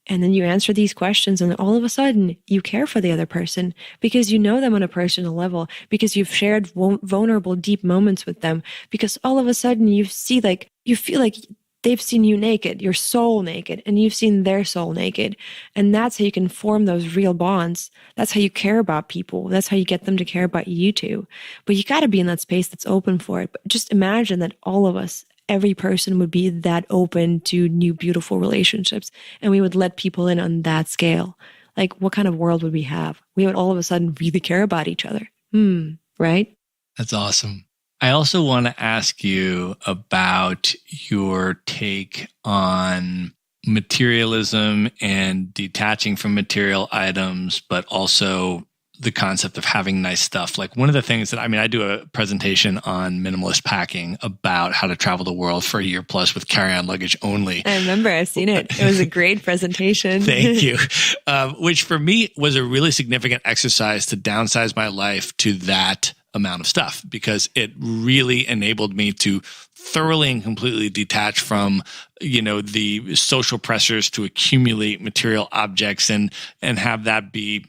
And then you answer these questions and all of a sudden you care for the other person because you know them on a personal level, because you've shared vulnerable, deep moments with them, because all of a sudden you feel like they've seen you naked, your soul naked, and you've seen their soul naked. And that's how you can form those real bonds. That's how you care about people. That's how you get them to care about you too. But you got to be in that space that's open for it. But just imagine that all of us, every person would be that open to new, beautiful relationships. And we would let people in on that scale. Like, what kind of world would we have? We would all of a sudden really care about each other. Right? That's awesome. I also want to ask you about your take on materialism and detaching from material items, but also the concept of having nice stuff. Like one of the things that, I do a presentation on minimalist packing about how to travel the world for a year plus with carry-on luggage only. I remember, I've seen it. It was a great presentation. Thank you. Which for me was a really significant exercise to downsize my life to that amount of stuff, because it really enabled me to thoroughly and completely detach from, the social pressures to accumulate material objects and have that be,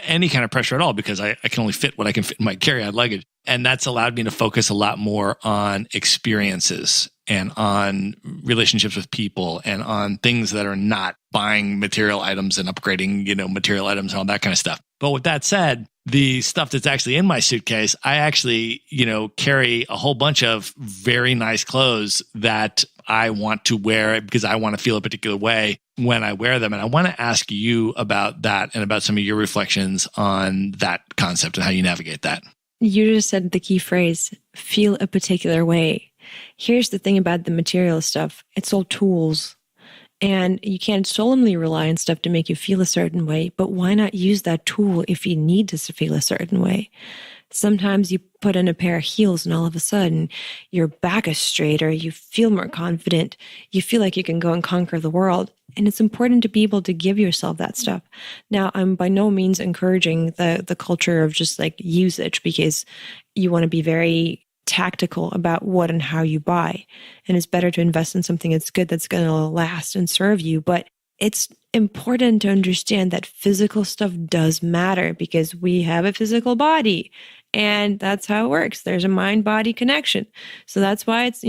any kind of pressure at all, because I can only fit what I can fit in my carry-on luggage. And that's allowed me to focus a lot more on experiences and on relationships with people and on things that are not buying material items and upgrading, material items and all that kind of stuff. But with that said, the stuff that's actually in my suitcase, I actually, carry a whole bunch of very nice clothes that I want to wear because I want to feel a particular way when I wear them. And I want to ask you about that and about some of your reflections on that concept and how you navigate that. You just said the key phrase, feel a particular way. Here's the thing about the material stuff. It's all tools. And you can't solemnly rely on stuff to make you feel a certain way, but why not use that tool if you need to feel a certain way? Sometimes you put in a pair of heels and all of a sudden your back is straighter, you feel more confident, you feel like you can go and conquer the world. And it's important to be able to give yourself that stuff. Now, I'm by no means encouraging the culture of just like usage, because you want to be very tactical about what and how you buy. And it's better to invest in something that's good, that's going to last and serve you. But it's important to understand that physical stuff does matter, because we have a physical body. And that's how it works. There's a mind-body connection. So that's why it's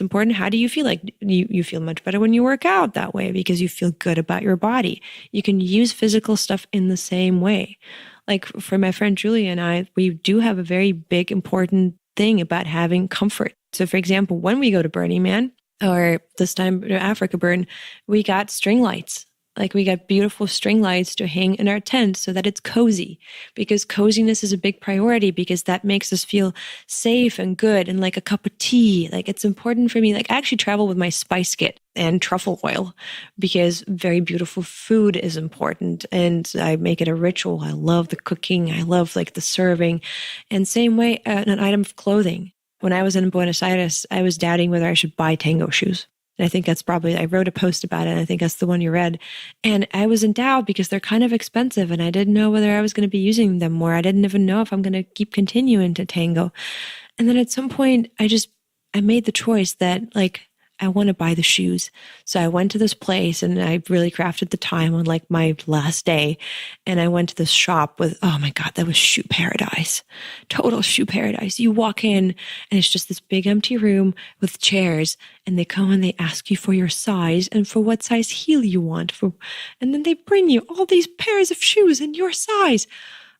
important. How do you feel? Like you feel much better when you work out that way, because you feel good about your body. You can use physical stuff in the same way. Like for my friend Julia and I, we do have a very big, important thing about having comfort. So for example, when we go to Burning Man, or this time to Africa Burn, we got string lights. Like we got beautiful string lights to hang in our tent so that it's cozy, because coziness is a big priority, because that makes us feel safe and good, and like a cup of tea. Like it's important for me. Like I actually travel with my spice kit and truffle oil, because very beautiful food is important. And I make it a ritual. I love the cooking. I love like the serving. And same way, an item of clothing. When I was in Buenos Aires, I was doubting whether I should buy tango shoes. And I think that's I wrote a post about it, and I think that's the one you read. And I was in doubt because they're kind of expensive, and I didn't know whether I was going to be using them more. I didn't even know if I'm going to keep continuing to tango. And then at some point, I made the choice that like, I want to buy the shoes. So I went to this place, and I really crafted the time on like my last day. And I went to this shop with, oh my God, that was shoe paradise. Total shoe paradise. You walk in and it's just this big empty room with chairs, and they come and they ask you for your size and for what size heel you want. And then they bring you all these pairs of shoes in your size.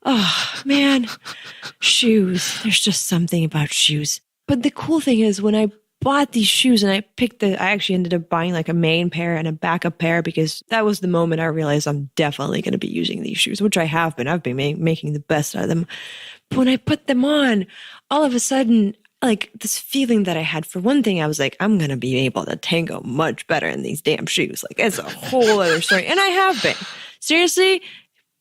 Oh man, shoes. There's just something about shoes. But the cool thing is when I bought these shoes and I actually ended up buying like a main pair and a backup pair, because that was the moment I realized I'm definitely going to be using these shoes, which I have been. I've been making the best out of them. But when I put them on, all of a sudden, like this feeling that I had, for one thing, I was like, I'm going to be able to tango much better in these damn shoes. Like it's a whole other story. And I have been. Seriously,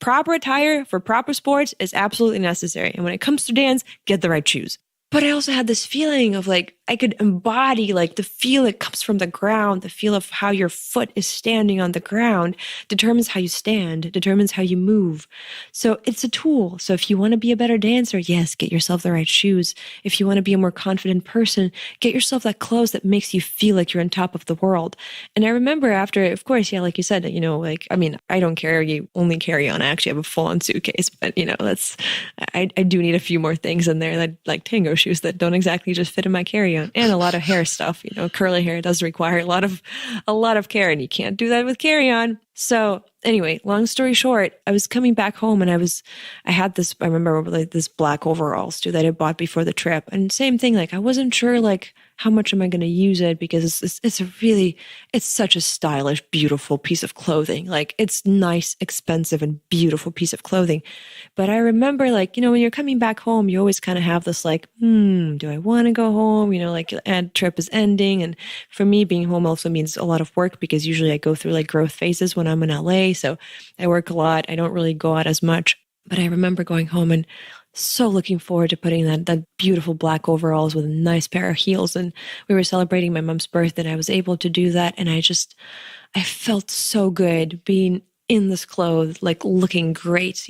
proper attire for proper sports is absolutely necessary. And when it comes to dance, get the right shoes. But I also had this feeling of like, I could embody like the feel that comes from the ground, the feel of how your foot is standing on the ground determines how you stand, determines how you move. So it's a tool. So if you want to be a better dancer, yes, get yourself the right shoes. If you want to be a more confident person, get yourself that clothes that makes you feel like you're on top of the world. And I remember after, of course, yeah, like you said, I don't only carry on. I actually have a full-on suitcase, but I do need a few more things in there, that like tango shoes that don't exactly just fit in my carry-on, and a lot of hair stuff. Curly hair does require a lot of care, and you can't do that with carry-on. So anyway, long story short, I was coming back home, and I remember like this black overalls too that I bought before the trip. And same thing, like I wasn't sure like how much am I going to use it, because it's such a stylish, beautiful piece of clothing. Like it's nice, expensive, and beautiful piece of clothing. But I remember like, when you're coming back home, you always kind of have this like, do I want to go home? Like the trip is ending. And for me, being home also means a lot of work, because usually I go through like growth phases when I'm in LA. So I work a lot. I don't really go out as much. But I remember going home and so looking forward to putting that beautiful black overalls with a nice pair of heels. And we were celebrating my mom's birthday, and I was able to do that. And I felt so good being in this clothes, like looking great,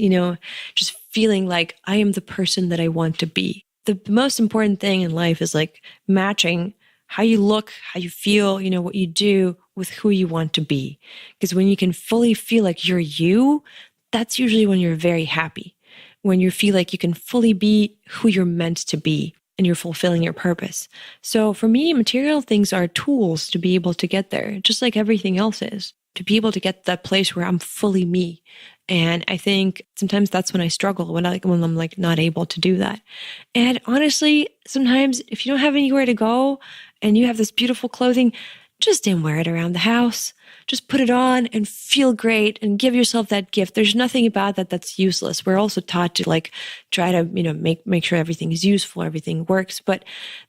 just feeling like I am the person that I want to be. The most important thing in life is like matching how you look, how you feel, what you do with who you want to be. Because when you can fully feel like you're you, that's usually when you're very happy. When you feel like you can fully be who you're meant to be and you're fulfilling your purpose. So for me, material things are tools to be able to get there, just like everything else is, to be able to get to that place where I'm fully me. And I think sometimes that's when I struggle, when I'm like not able to do that. And honestly, sometimes if you don't have anywhere to go and you have this beautiful clothing, just don't wear it around the house. Just put it on and feel great and give yourself that gift. There's nothing about that that's useless. We're also taught to like try to, make sure everything is useful, everything works. But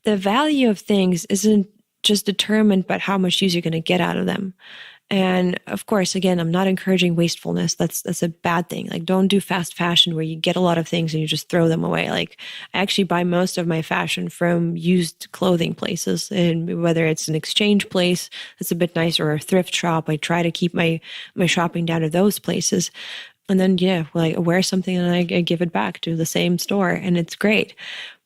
the value of things isn't just determined by how much use you're going to get out of them. And of course, again, I'm not encouraging wastefulness. That's a bad thing. Like, don't do fast fashion where you get a lot of things and you just throw them away. Like, I actually buy most of my fashion from used clothing places, and whether it's an exchange place that's a bit nicer or a thrift shop, I try to keep my shopping down to those places. And then, I wear something and I give it back to the same store, and it's great.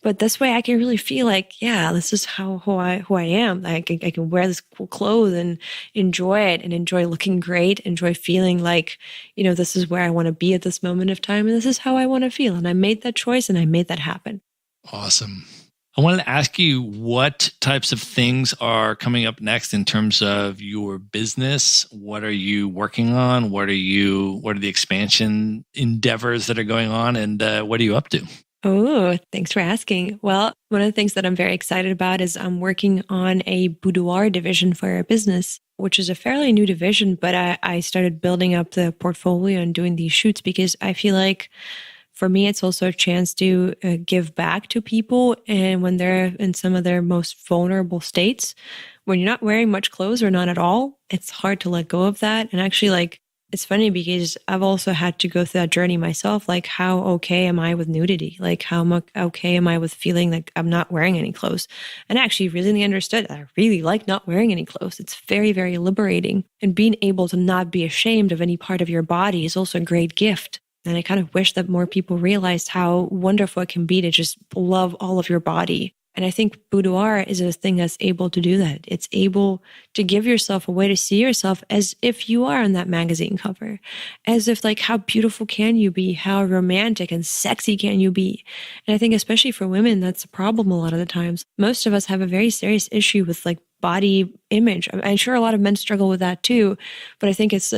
But this way I can really feel like, this is who I am. I can wear this cool clothes and enjoy it and enjoy looking great, enjoy feeling like, this is where I want to be at this moment of time. And this is how I want to feel. And I made that choice and I made that happen. Awesome. I wanted to ask you what types of things are coming up next in terms of your business. What are you working on? What are the expansion endeavors that are going on? And what are you up to? Oh, thanks for asking. Well, one of the things that I'm very excited about is I'm working on a boudoir division for our business, which is a fairly new division, but I started building up the portfolio and doing these shoots because I feel like for me, it's also a chance to give back to people. And when they're in some of their most vulnerable states, when you're not wearing much clothes or not at all, it's hard to let go of that. And actually, it's funny because I've also had to go through that journey myself. Like, how okay am I with nudity? Like, how much okay am I with feeling like I'm not wearing any clothes? And I actually really understood that I really like not wearing any clothes. It's very, very liberating. And being able to not be ashamed of any part of your body is also a great gift. And I kind of wish that more people realized how wonderful it can be to just love all of your body. And I think boudoir is a thing that's able to do that. It's able to give yourself a way to see yourself as if you are on that magazine cover, as if like, how beautiful can you be? How romantic and sexy can you be? And I think especially for women, that's a problem a lot of the times. Most of us have a very serious issue with like body image. I'm sure a lot of men struggle with that too, but I think it's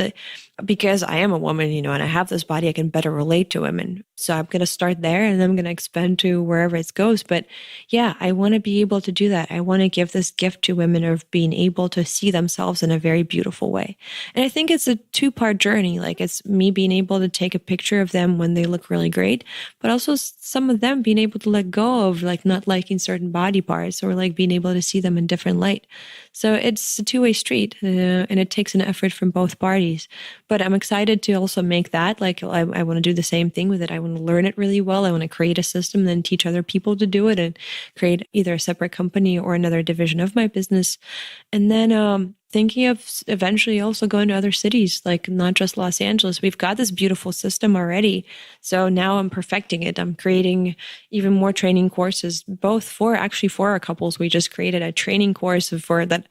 because I am a woman, and I have this body, I can better relate to women. So I'm going to start there and then I'm going to expand to wherever it goes. But I want to be able to do that. I want to give this gift to women of being able to see themselves in a very beautiful way. And I think it's a two-part journey. Like, it's me being able to take a picture of them when they look really great, but also some of them being able to let go of like not liking certain body parts or like being able to see them in different light. So it's a two-way street, and it takes an effort from both parties. But I'm excited to also make that, like, I want to do the same thing with it. I want to learn it really well. I want to create a system, then teach other people to do it and create either a separate company or another division of my business. And then thinking of eventually also going to other cities, like not just Los Angeles. We've got this beautiful system already. So now I'm perfecting it. I'm creating even more training courses, both for our couples. We just created a training course that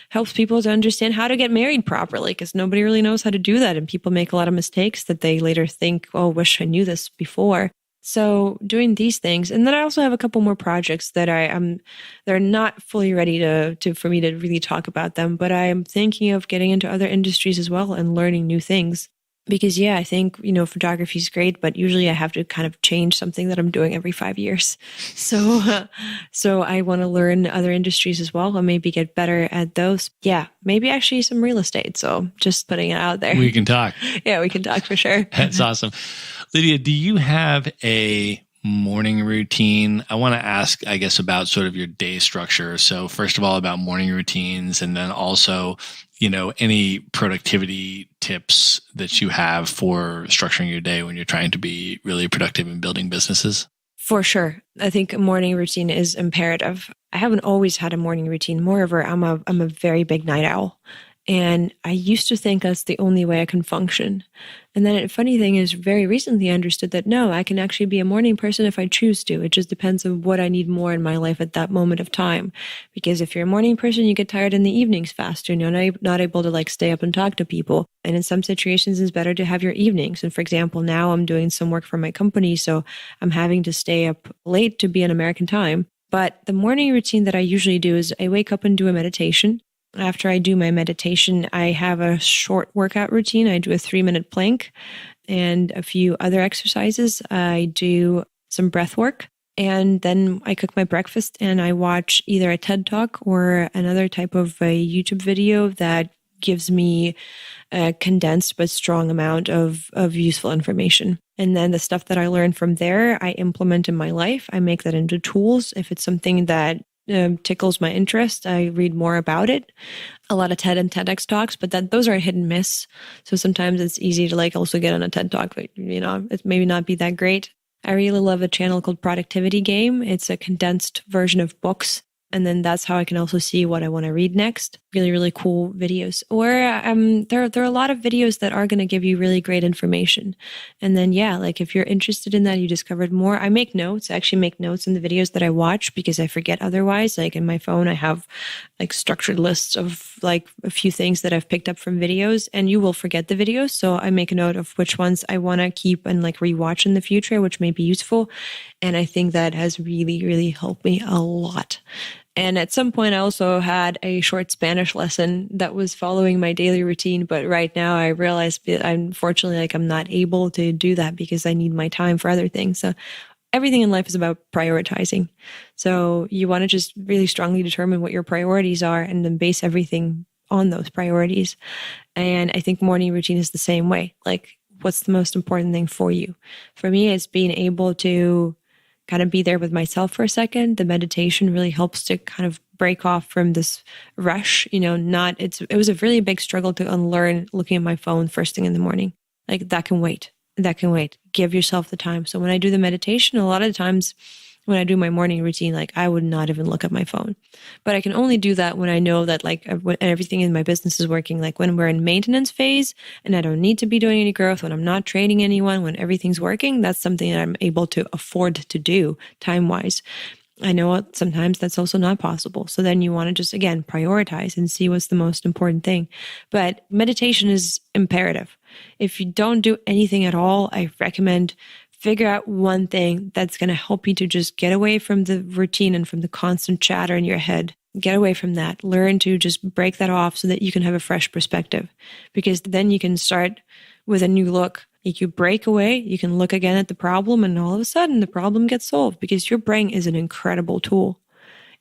helps people to understand how to get married properly, because nobody really knows how to do that. And people make a lot of mistakes that they later think, oh, wish I knew this before. So doing these things. And then I also have a couple more projects that they're not fully ready for me to really talk about them, but I am thinking of getting into other industries as well and learning new things. Because I think, photography is great, but usually I have to kind of change something that I'm doing every 5 years. So I want to learn other industries as well and maybe get better at those. Yeah, maybe actually some real estate. So just putting it out there. We can talk. Yeah, we can talk for sure. That's awesome. Lydia, do you have a morning routine? I want to ask, about sort of your day structure. So first of all, about morning routines, and then also, any productivity tips that you have for structuring your day when you're trying to be really productive in building businesses? For sure. I think a morning routine is imperative. I haven't always had a morning routine. Moreover, I'm a very big night owl. And I used to think that's the only way I can function. And then the funny thing is, very recently I understood that no, I can actually be a morning person if I choose to. It just depends on what I need more in my life at that moment of time. Because if you're a morning person, you get tired in the evenings faster and you're not able to stay up and talk to people. And in some situations, it's better to have your evenings. And for example, now I'm doing some work for my company, so I'm having to stay up late to be in American time. But the morning routine that I usually do is I wake up and do a meditation. After I do my meditation, I have a short workout routine. I do a 3-minute plank and a few other exercises. I do some breath work, and then I cook my breakfast and I watch either a TED Talk or another type of a YouTube video that gives me a condensed but strong amount of useful information. And then the stuff that I learn from there, I implement in my life. I make that into tools. If it's something that tickles my interest, I read more about it. A lot of TED and TEDx talks, but those are a hit and miss. So sometimes it's easy to also get on a TED talk, but it maybe not be that great. I really love a channel called Productivity Game. It's a condensed version of books. And then that's how I can also see what I want to read next. Really, really cool videos. Or there are a lot of videos that are going to give you really great information. And then, if you're interested in that, you discovered more. I make notes. I actually make notes in the videos that I watch because I forget otherwise. In my phone, I have structured lists of a few things that I've picked up from videos, and you will forget the videos. So I make a note of which ones I want to keep and rewatch in the future, which may be useful. And I think that has really, really helped me a lot. And at some point, I also had a short Spanish lesson that was following my daily routine. But right now, I realize unfortunately, I'm not able to do that because I need my time for other things. So everything in life is about prioritizing. So you want to just really strongly determine what your priorities are and then base everything on those priorities. And I think morning routine is the same way. What's the most important thing for you? For me, it's being able to kind of be there with myself for a second. The meditation really helps to kind of break off from this rush. It was a really big struggle to unlearn looking at my phone first thing in the morning. That can wait. That can wait. Give yourself the time. So when I do the meditation, a lot of the times when I do my morning routine, I would not even look at my phone. But I can only do that when I know that when everything in my business is working, when we're in maintenance phase and I don't need to be doing any growth, when I'm not training anyone, when everything's working, that's something that I'm able to afford to do time-wise. I know sometimes that's also not possible. So then you want to just, again, prioritize and see what's the most important thing. But meditation is imperative. If you don't do anything at all, I recommend figure out one thing that's going to help you to just get away from the routine and from the constant chatter in your head. Get away from that. Learn to just break that off so that you can have a fresh perspective, because then you can start with a new look. You break away, you can look again at the problem, and all of a sudden the problem gets solved because your brain is an incredible tool.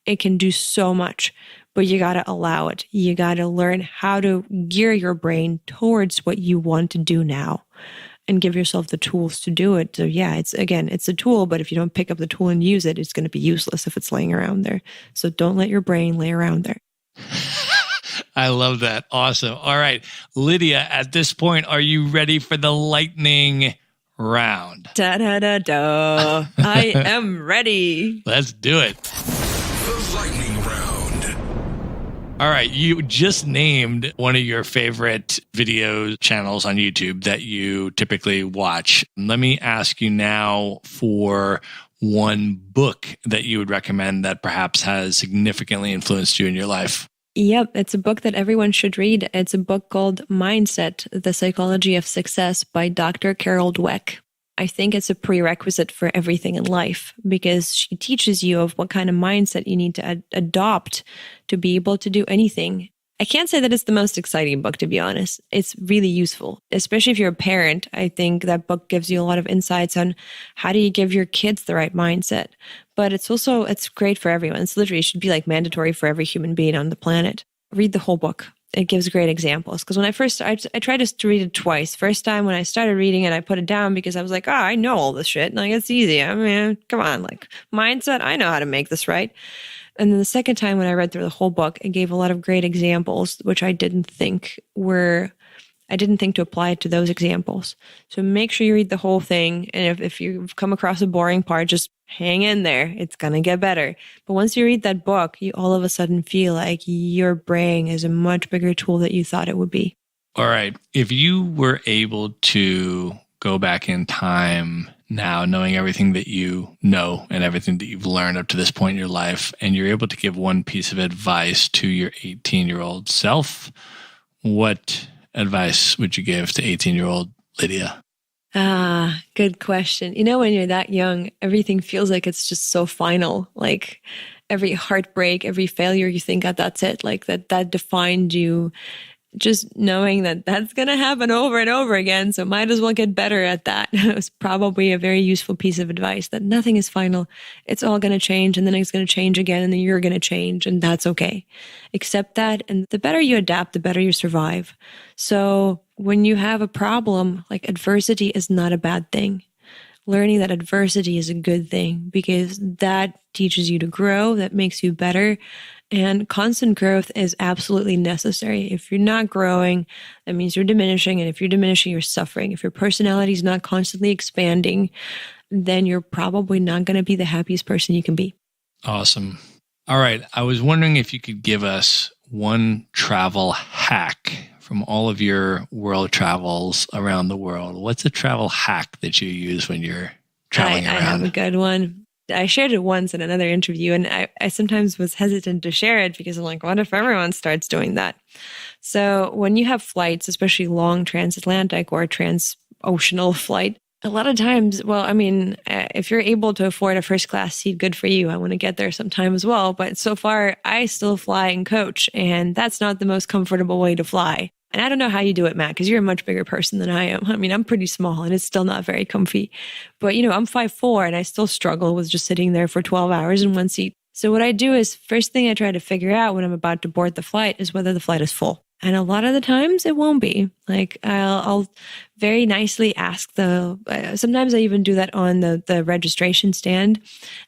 It can do so much, but you got to allow it. You got to learn how to gear your brain towards what you want to do now and give yourself the tools to do it. So it's a tool, but if you don't pick up the tool and use it, it's going to be useless if it's laying around there. So don't let your brain lay around there. I love that. Awesome. All right. Lydia, at this point, are you ready for the lightning round? Da da da da. I am ready. Let's do it. The lightning round. All right. You just named one of your favorite video channels on YouTube that you typically watch. Let me ask you now for one book that you would recommend that perhaps has significantly influenced you in your life. Yep, it's a book that everyone should read. It's a book called Mindset, The Psychology of Success by Dr. Carol Dweck. I think it's a prerequisite for everything in life because she teaches you of what kind of mindset you need to adopt to be able to do anything. I can't say that it's the most exciting book, to be honest. It's really useful, especially if you're a parent. I think that book gives you a lot of insights on how do you give your kids the right mindset. But it's great for everyone. It's literally, it should be mandatory for every human being on the planet. Read the whole book. It gives great examples. Because when I tried to read it twice. First time when I started reading it, I put it down because I was like, I know all this shit. It's easy. I mean, come on, mindset. I know how to make this right. And then the second time when I read through the whole book, it gave a lot of great examples, which I didn't think to apply to those examples. So make sure you read the whole thing. And if you've come across a boring part, just hang in there. It's going to get better. But once you read that book, you all of a sudden feel like your brain is a much bigger tool that you thought it would be. All right. If you were able to go back in time now, knowing everything that you know and everything that you've learned up to this point in your life, and you're able to give one piece of advice to your 18-year-old self, what advice would you give to 18-year-old Lydia? Good question. When you're that young, everything feels like it's just so final. Like every heartbreak, every failure, you think that's it. Like that defined you. Just knowing that that's going to happen over and over again. So might as well get better at that. It was probably a very useful piece of advice, that nothing is final. It's all going to change, and then it's going to change again, and then you're going to change, and that's okay. Accept that. And the better you adapt, the better you survive. So when you have a problem, like adversity is not a bad thing. Learning that adversity is a good thing, because that teaches you to grow, that makes you better. And constant growth is absolutely necessary. If you're not growing, that means you're diminishing. And if you're diminishing, you're suffering. If your personality is not constantly expanding, then you're probably not going to be the happiest person you can be. Awesome. All right. I was wondering if you could give us one travel hack from all of your world travels around the world. What's a travel hack that you use when you're traveling around? I have a good one. I shared it once in another interview, and I sometimes was hesitant to share it because I'm like, what if everyone starts doing that? So when you have flights, especially long transatlantic or transoceanic flight, a lot of times, if you're able to afford a first class seat, good for you. I want to get there sometime as well. But so far, I still fly in coach, and that's not the most comfortable way to fly. And I don't know how you do it, Matt, because you're a much bigger person than I am. I'm pretty small, and it's still not very comfy. But, I'm 5'4", and I still struggle with just sitting there for 12 hours in one seat. So what I do is, first thing I try to figure out when I'm about to board the flight is whether the flight is full. And a lot of the times it won't be. Like I'll very nicely ask sometimes I even do that on the registration stand,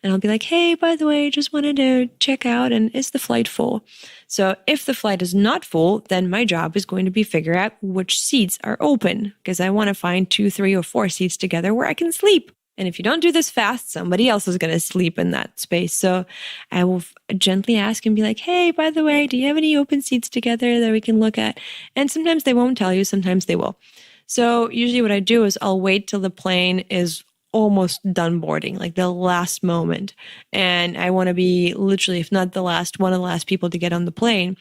and I'll be like, hey, by the way, just wanted to check out, and is the flight full? So if the flight is not full, then my job is going to be figure out which seats are open, because I want to find 2, 3, or 4 seats together where I can sleep. And if you don't do this fast, somebody else is going to sleep in that space. So I will gently ask and be like, hey, by the way, do you have any open seats together that we can look at? And sometimes they won't tell you, sometimes they will. So usually what I do is I'll wait till the plane is almost done boarding, like the last moment. And I want to be literally, if not the last, one of the last people to get on the plane.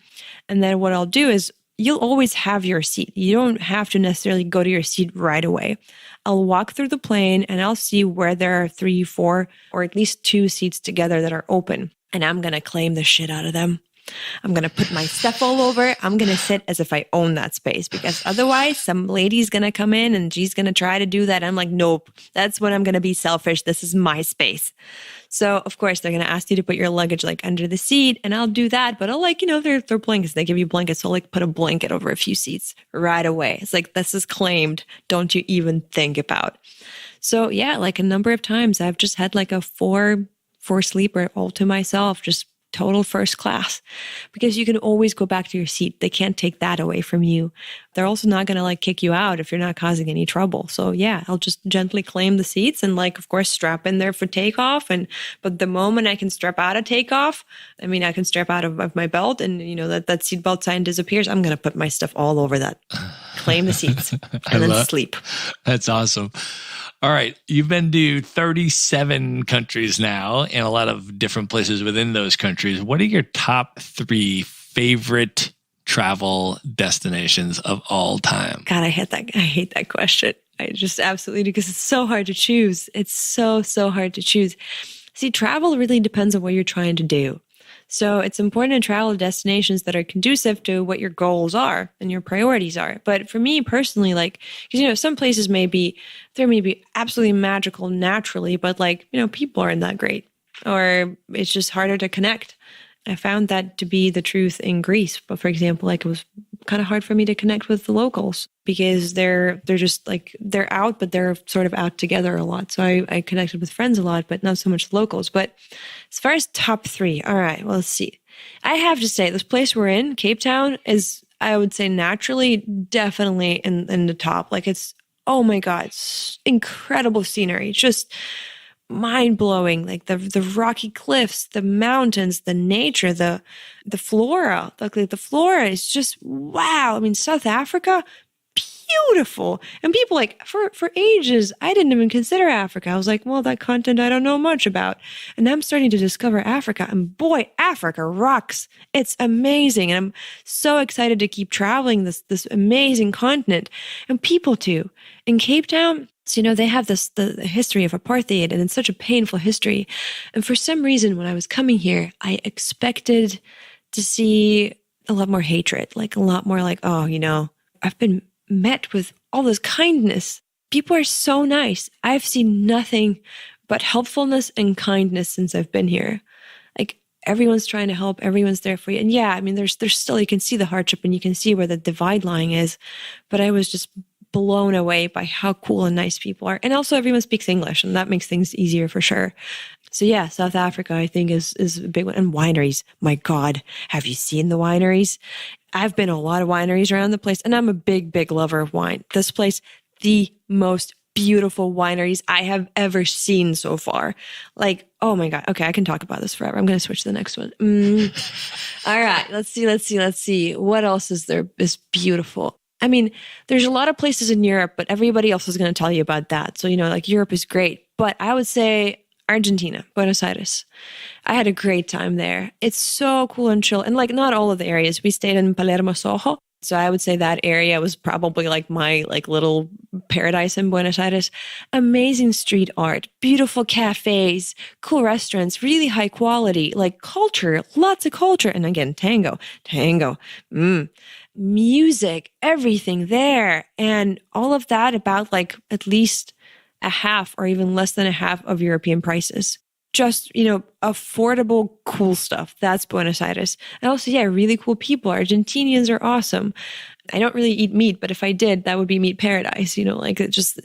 And then what I'll do is, you'll always have your seat. You don't have to necessarily go to your seat right away. I'll walk through the plane and I'll see where there are 3, 4, or at least 2 seats together that are open. And I'm going to claim the shit out of them. I'm going to put my stuff all over. I'm going to sit as if I own that space, because otherwise some lady's going to come in and she's going to try to do that. I'm like, nope, that's when I'm going to be selfish. This is my space. So of course they're going to ask you to put your luggage like under the seat, and I'll do that. But I'll they're blankets. They give you blankets. So I'll like put a blanket over a few seats right away. It's like, this is claimed. Don't you even think about. So yeah, like a number of times I've just had like a 4 sleeper all to myself, just total first class, because you can always go back to your seat. They can't take that away from you. They're also not going to like kick you out if you're not causing any trouble. So yeah, I'll just gently claim the seats and like, of course, strap in there for takeoff. But the moment I can strap out of takeoff, I can strap out of my belt, and that seatbelt sign disappears. I'm going to put my stuff all over that, claim the seats, and then sleep. That's awesome. All right. You've been to 37 countries now, and a lot of different places within those countries. What are your top 3 favorite travel destinations of all time? God, I hate that question. I just absolutely do, because it's so hard to choose. It's so hard to choose. See, travel really depends on what you're trying to do. So it's important to travel to destinations that are conducive to what your goals are and your priorities are. But for me personally, because some places may be absolutely magical naturally, but people aren't that great, or it's just harder to connect. I found that to be the truth in Greece. But for example, it was kind of hard for me to connect with the locals. because they're just like, they're out, but they're sort of out together a lot. So I connected with friends a lot, but not so much locals. But as far as top three, all right, well, let's see. I have to say, this place we're in, Cape Town, is, I would say, naturally, definitely in the top. Like, it's, oh my God, it's incredible scenery. Just mind blowing. Like the rocky cliffs, the mountains, the nature, the flora. Like the flora is just wow. I mean, South Africa, beautiful. And people like for ages, I didn't even consider Africa. I was like, well, that continent I don't know much about. And I'm starting to discover Africa. And boy, Africa rocks. It's amazing. And I'm so excited to keep traveling this amazing continent. And people too. In Cape Town, so, they have the history of apartheid, and it's such a painful history. And for some reason, when I was coming here, I expected to see a lot more hatred, like a lot more like, oh, I've been met with all this kindness. People are so nice. I've seen nothing but helpfulness and kindness since I've been here. Like, everyone's trying to help. Everyone's there for you. And yeah, I mean, there's still, you can see the hardship and you can see where the divide line is. But I was just blown away by how cool and nice people are. And also everyone speaks English, and that makes things easier for sure. So yeah, South Africa, I think is a big one. And wineries. My God, have you seen the wineries? I've been to a lot of wineries around the place, and I'm a big, big lover of wine. This place, the most beautiful wineries I have ever seen so far. Like, oh my God. Okay, I can talk about this forever. I'm going to switch to the next one. All right, let's see. What else is there is beautiful? I mean, there's a lot of places in Europe, but everybody else is going to tell you about that. So, like Europe is great, but I would say Argentina, Buenos Aires. I had a great time there. It's so cool and chill. And like, not all of the areas. We stayed in Palermo, Soho. So I would say that area was probably like my like little paradise in Buenos Aires. Amazing street art, beautiful cafes, cool restaurants, really high quality, like culture, lots of culture. And again, tango, music, everything there. And all of that about like at least a half or even less than a half of European prices. Just, affordable, cool stuff. That's Buenos Aires. And also, yeah, really cool people. Argentinians are awesome. I don't really eat meat, but if I did, that would be meat paradise, like it just,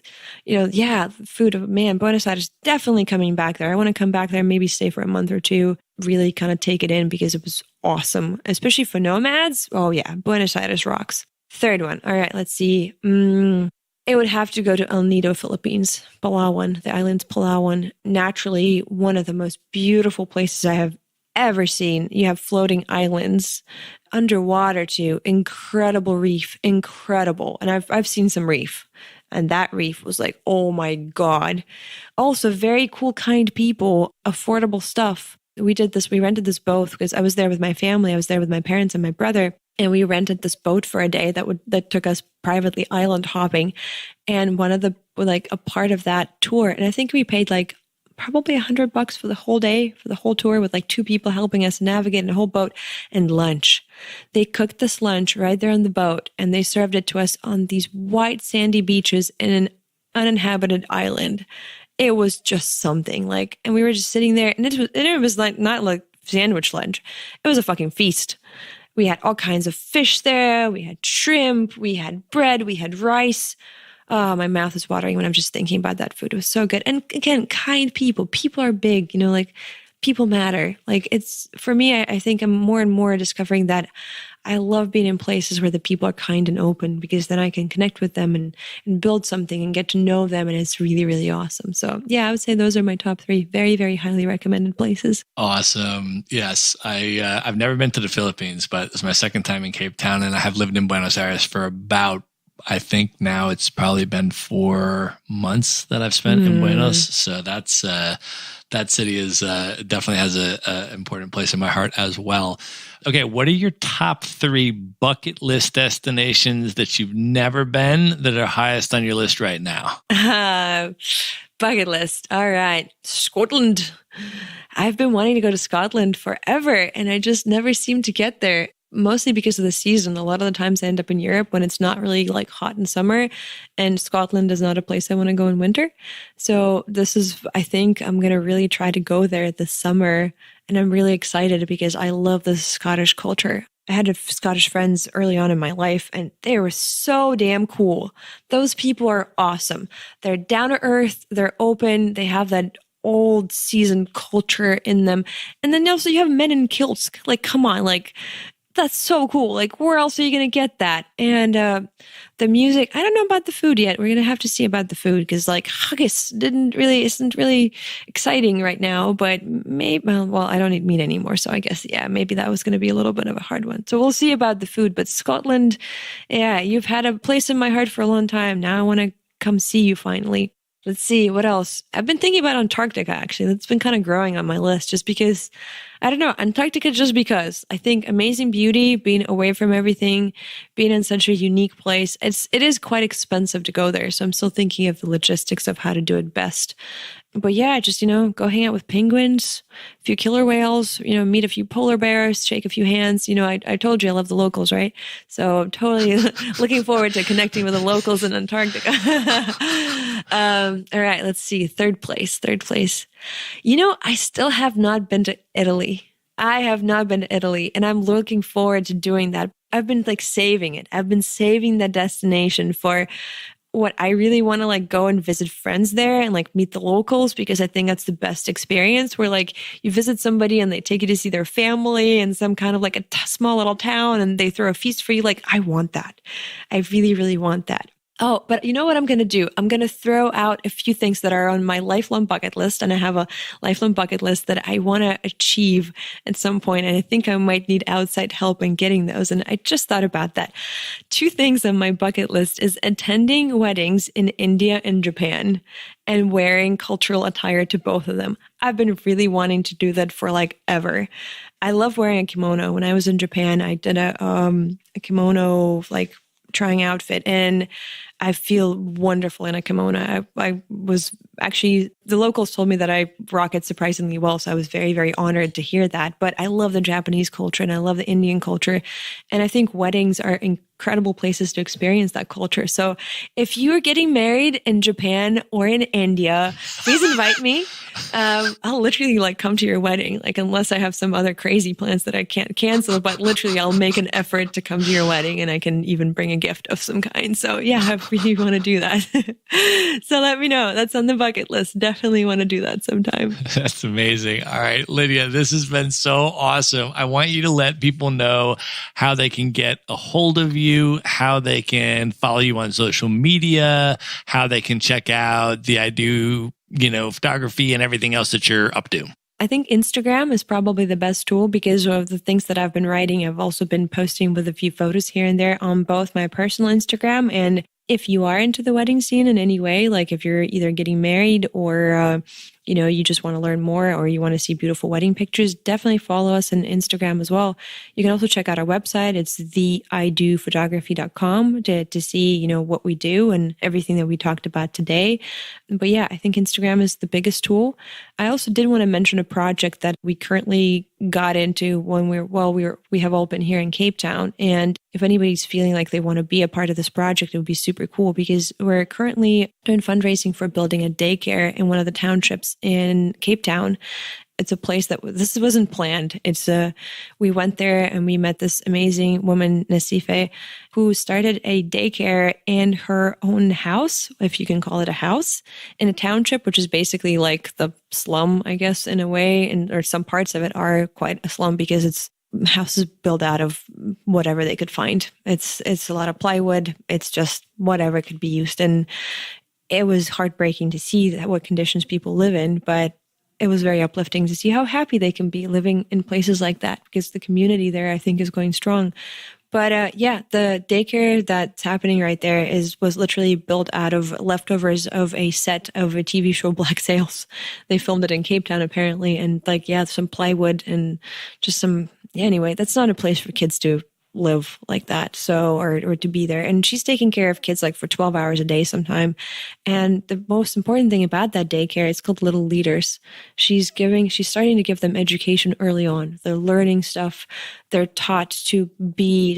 yeah, food of man, Buenos Aires, definitely coming back there. I want to come back there, maybe stay for a month or two, really kind of take it in because it was awesome, especially for nomads. Oh yeah, Buenos Aires rocks. Third one. All right, let's see. It would have to go to El Nido, Philippines, Palawan, the island's Palawan. Naturally, one of the most beautiful places I have ever seen. You have floating islands, underwater too, incredible reef, incredible. And I've seen some reef, and that reef was like, oh my God. Also, very cool, kind people, affordable stuff. We rented this boat because I was there with my family. I was there with my parents and my brother. And we rented this boat for a day that took us privately island hopping. And one of a part of that tour, and I think we paid like probably $100 for the whole day, for the whole tour, with like two people helping us navigate in a whole boat, and lunch. They cooked this lunch right there on the boat, and they served it to us on these white sandy beaches in an uninhabited island. It was just something and we were just sitting there, and it was like not like sandwich lunch. It was a fucking feast. We had all kinds of fish there. We had shrimp. We had bread. We had rice. Oh, my mouth is watering when I'm just thinking about that food. It was so good. And again, kind people. People are big, like people matter. Like it's, for me, I think I'm more and more discovering that I love being in places where the people are kind and open, because then I can connect with them and build something and get to know them. And it's really, really awesome. So yeah, I would say those are my top three. Very, very highly recommended places. Awesome. Yes. I've never been to the Philippines, but it's my second time in Cape Town, and I have lived in Buenos Aires for about, I think now it's probably been 4 months that I've spent in Buenos. So that's, that city is definitely has a important place in my heart as well. Okay, what are your top 3 bucket list destinations that you've never been that are highest on your list right now? Bucket list. All right. Scotland. I've been wanting to go to Scotland forever, and I just never seem to get there. Mostly because of the season. A lot of the times I end up in Europe when it's not really like hot in summer, and Scotland is not a place I want to go in winter. So I think I'm going to really try to go there this summer. And I'm really excited because I love the Scottish culture. I had Scottish friends early on in my life, and they were so damn cool. Those people are awesome. They're down to earth. They're open. They have that old seasoned culture in them. And then also you have men in kilts. Like, come on, like that's so cool. Like, where else are you going to get that? And the music, I don't know about the food yet. We're going to have to see about the food because like haggis isn't really exciting right now, but maybe, well, I don't eat meat anymore. So I guess, yeah, maybe that was going to be a little bit of a hard one. So we'll see about the food, but Scotland, yeah, you've had a place in my heart for a long time. Now I want to come see you finally. Let's see, what else? I've been thinking about Antarctica, actually. That's been kind of growing on my list just because, I don't know, Antarctica just because. I think amazing beauty, being away from everything, being in such a unique place. It is quite expensive to go there, so I'm still thinking of the logistics of how to do it best. But yeah, just, go hang out with penguins, a few killer whales, meet a few polar bears, shake a few hands. I told you I love the locals, right? So I'm totally looking forward to connecting with the locals in Antarctica. All right, let's see. Third place. I still have not been to Italy. I have not been to Italy, and I'm looking forward to doing that. I've been saving it. I've been saving that destination for what I really want to go and visit friends there and meet the locals, because I think that's the best experience where you visit somebody and they take you to see their family in some kind of a small little town and they throw a feast for you. I want that. I really, really want that. Oh, but you know what I'm going to do? I'm going to throw out a few things that are on my lifelong bucket list. And I have a lifelong bucket list that I want to achieve at some point. And I think I might need outside help in getting those. And I just thought about that. 2 things on my bucket list is attending weddings in India and Japan and wearing cultural attire to both of them. I've been really wanting to do that for ever. I love wearing a kimono. When I was in Japan, I did a kimono trying outfit, and I feel wonderful in a kimono. I was actually, the locals told me that I rock it surprisingly well. So I was very, very honored to hear that. But I love the Japanese culture and I love the Indian culture. And I think weddings are incredible places to experience that culture. So if you are getting married in Japan or in India, please invite me. I'll literally come to your wedding, unless I have some other crazy plans that I can't cancel, but literally I'll make an effort to come to your wedding and I can even bring a gift of some kind. So yeah, I really want to do that. So let me know. That's on the bucket list. Definitely want to do that sometime. That's amazing. All right, Lydia, this has been so awesome. I want you to let people know how they can get a hold of you, how they can follow you on social media, how they can check out the I Do, photography and everything else that you're up to. I think Instagram is probably the best tool because of the things that I've been writing. I've also been posting with a few photos here and there on both my personal Instagram. And if you are into the wedding scene in any way, if you're either getting married or, you just want to learn more or you want to see beautiful wedding pictures, definitely follow us on Instagram as well. You can also check out our website. It's theidophotography.com to see, what we do and everything that we talked about today. But yeah, I think Instagram is the biggest tool. I also did want to mention a project that we currently got into when we have all been here in Cape Town. And if anybody's feeling like they want to be a part of this project, it would be super cool because we're currently doing fundraising for building a daycare in one of the townships in Cape Town. It's a place that this wasn't planned. We went there and we met this amazing woman, Nasife, who started a daycare in her own house, if you can call it a house, in a township, which is basically the slum, I guess, in a way, or some parts of it are quite a slum because it's houses built out of whatever they could find. It's a lot of plywood. It's just whatever could be used. And it was heartbreaking to see what conditions people live in, but it was very uplifting to see how happy they can be living in places like that because the community there, I think, is going strong. But yeah, the daycare that's happening right there was literally built out of leftovers of a set of a TV show, Black Sails. They filmed it in Cape Town, apparently. And some plywood and just anyway, that's not a place for kids to live like that. So, or to be there. And she's taking care of kids for 12 hours a day sometime. And the most important thing about that daycare, it's called Little Leaders. She's starting to give them education early on. They're learning stuff. They're taught to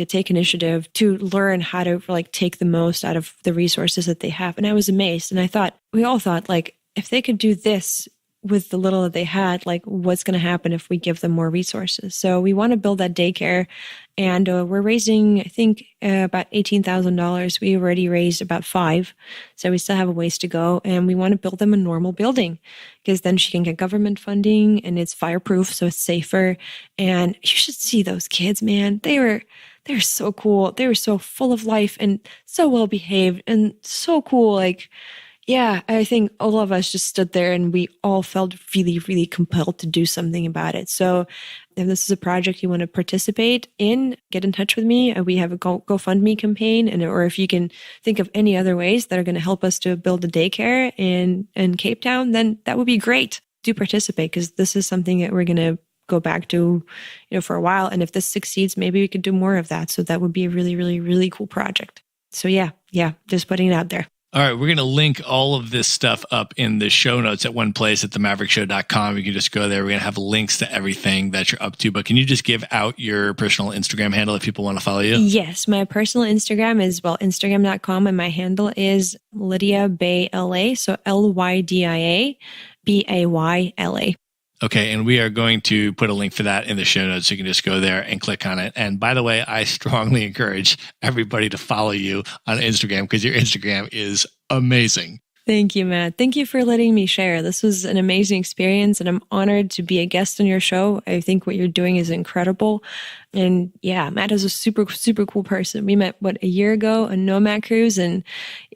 take initiative, to learn how to take the most out of the resources that they have. And I was amazed. And we all thought, if they could do this with the little that they had, like what's going to happen if we give them more resources. So we want to build that daycare, and we're raising, I think, about $18,000. We already raised about $5,000. So we still have a ways to go, and we want to build them a normal building because then she can get government funding and it's fireproof. So it's safer. And you should see those kids, man. They're so cool. They were so full of life and so well behaved and so cool. Like, yeah, I think all of us just stood there and we all felt really, really compelled to do something about it. So if this is a project you want to participate in, get in touch with me. We have a GoFundMe campaign, or if you can think of any other ways that are going to help us to build a daycare in Cape Town, then that would be great. Do participate, because this is something that we're going to go back to, for a while. And if this succeeds, maybe we could do more of that. So that would be a really, really, really cool project. So yeah, just putting it out there. All right, we're going to link all of this stuff up in the show notes at one place at themaverickshow.com. You can just go there. We're going to have links to everything that you're up to. But can you just give out your personal Instagram handle if people want to follow you? Yes, my personal Instagram is, Instagram.com, and my handle is Lydia Bay LA. So LYDIA BAYLA. Okay, and we are going to put a link for that in the show notes, so you can just go there and click on it. And by the way, I strongly encourage everybody to follow you on Instagram, because your Instagram is amazing. Thank you, Matt. Thank you for letting me share. This was an amazing experience, and I'm honored to be a guest on your show. I think what you're doing is incredible. And yeah, Matt is a super, super cool person. We met, a year ago on Nomad cruise. And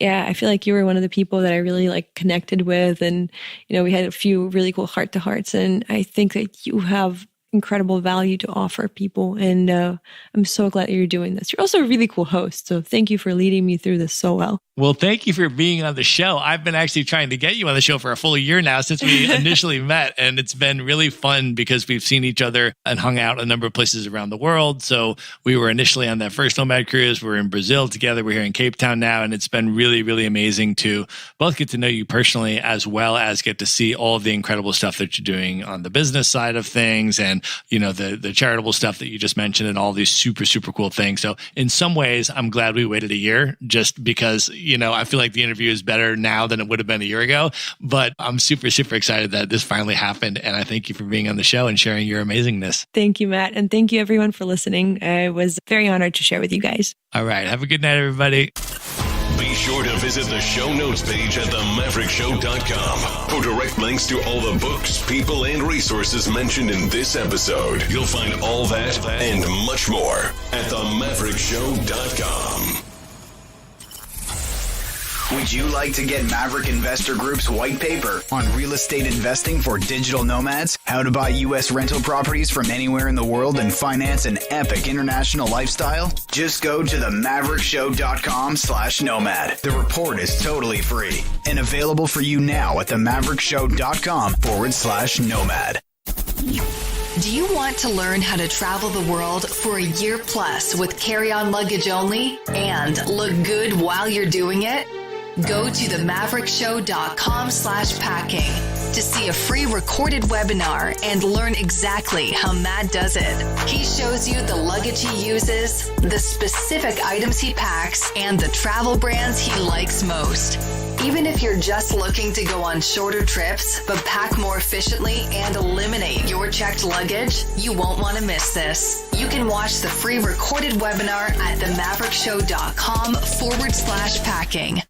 yeah, I feel like you were one of the people that I really connected with. And, we had a few really cool heart to hearts. And I think that you have incredible value to offer people. And I'm so glad that you're doing this. You're also a really cool host. So thank you for leading me through this so well. Well, thank you for being on the show. I've been actually trying to get you on the show for a full year now since we initially met. And it's been really fun because we've seen each other and hung out a number of places around the world. So we were initially on that first Nomad cruise. We're in Brazil together. We're here in Cape Town now. And it's been really, really amazing to both get to know you personally, as well as get to see all of the incredible stuff that you're doing on the business side of things. And, the charitable stuff that you just mentioned and all these super, super cool things. So in some ways, I'm glad we waited a year, just because, I feel like the interview is better now than it would have been a year ago. But I'm super, super excited that this finally happened. And I thank you for being on the show and sharing your amazingness. Thank you, Matt. And thank you, everyone, for listening. I was very honored to share with you guys. All right. Have a good night, everybody. Be sure to visit the show notes page at themaverickshow.com for direct links to all the books, people, and resources mentioned in this episode. You'll find all that and much more at themaverickshow.com. Would you like to get Maverick Investor Group's white paper on real estate investing for digital nomads? How to buy U.S. rental properties from anywhere in the world and finance an epic international lifestyle? Just go to themaverickshow.com/nomad. The report is totally free and available for you now at themaverickshow.com/nomad. Do you want to learn how to travel the world for a year plus with carry-on luggage only and look good while you're doing it? Go to themaverickshow.com/packing to see a free recorded webinar and learn exactly how Matt does it. He shows you the luggage he uses, the specific items he packs, and the travel brands he likes most. Even if you're just looking to go on shorter trips, but pack more efficiently and eliminate your checked luggage, you won't want to miss this. You can watch the free recorded webinar at themaverickshow.com/packing.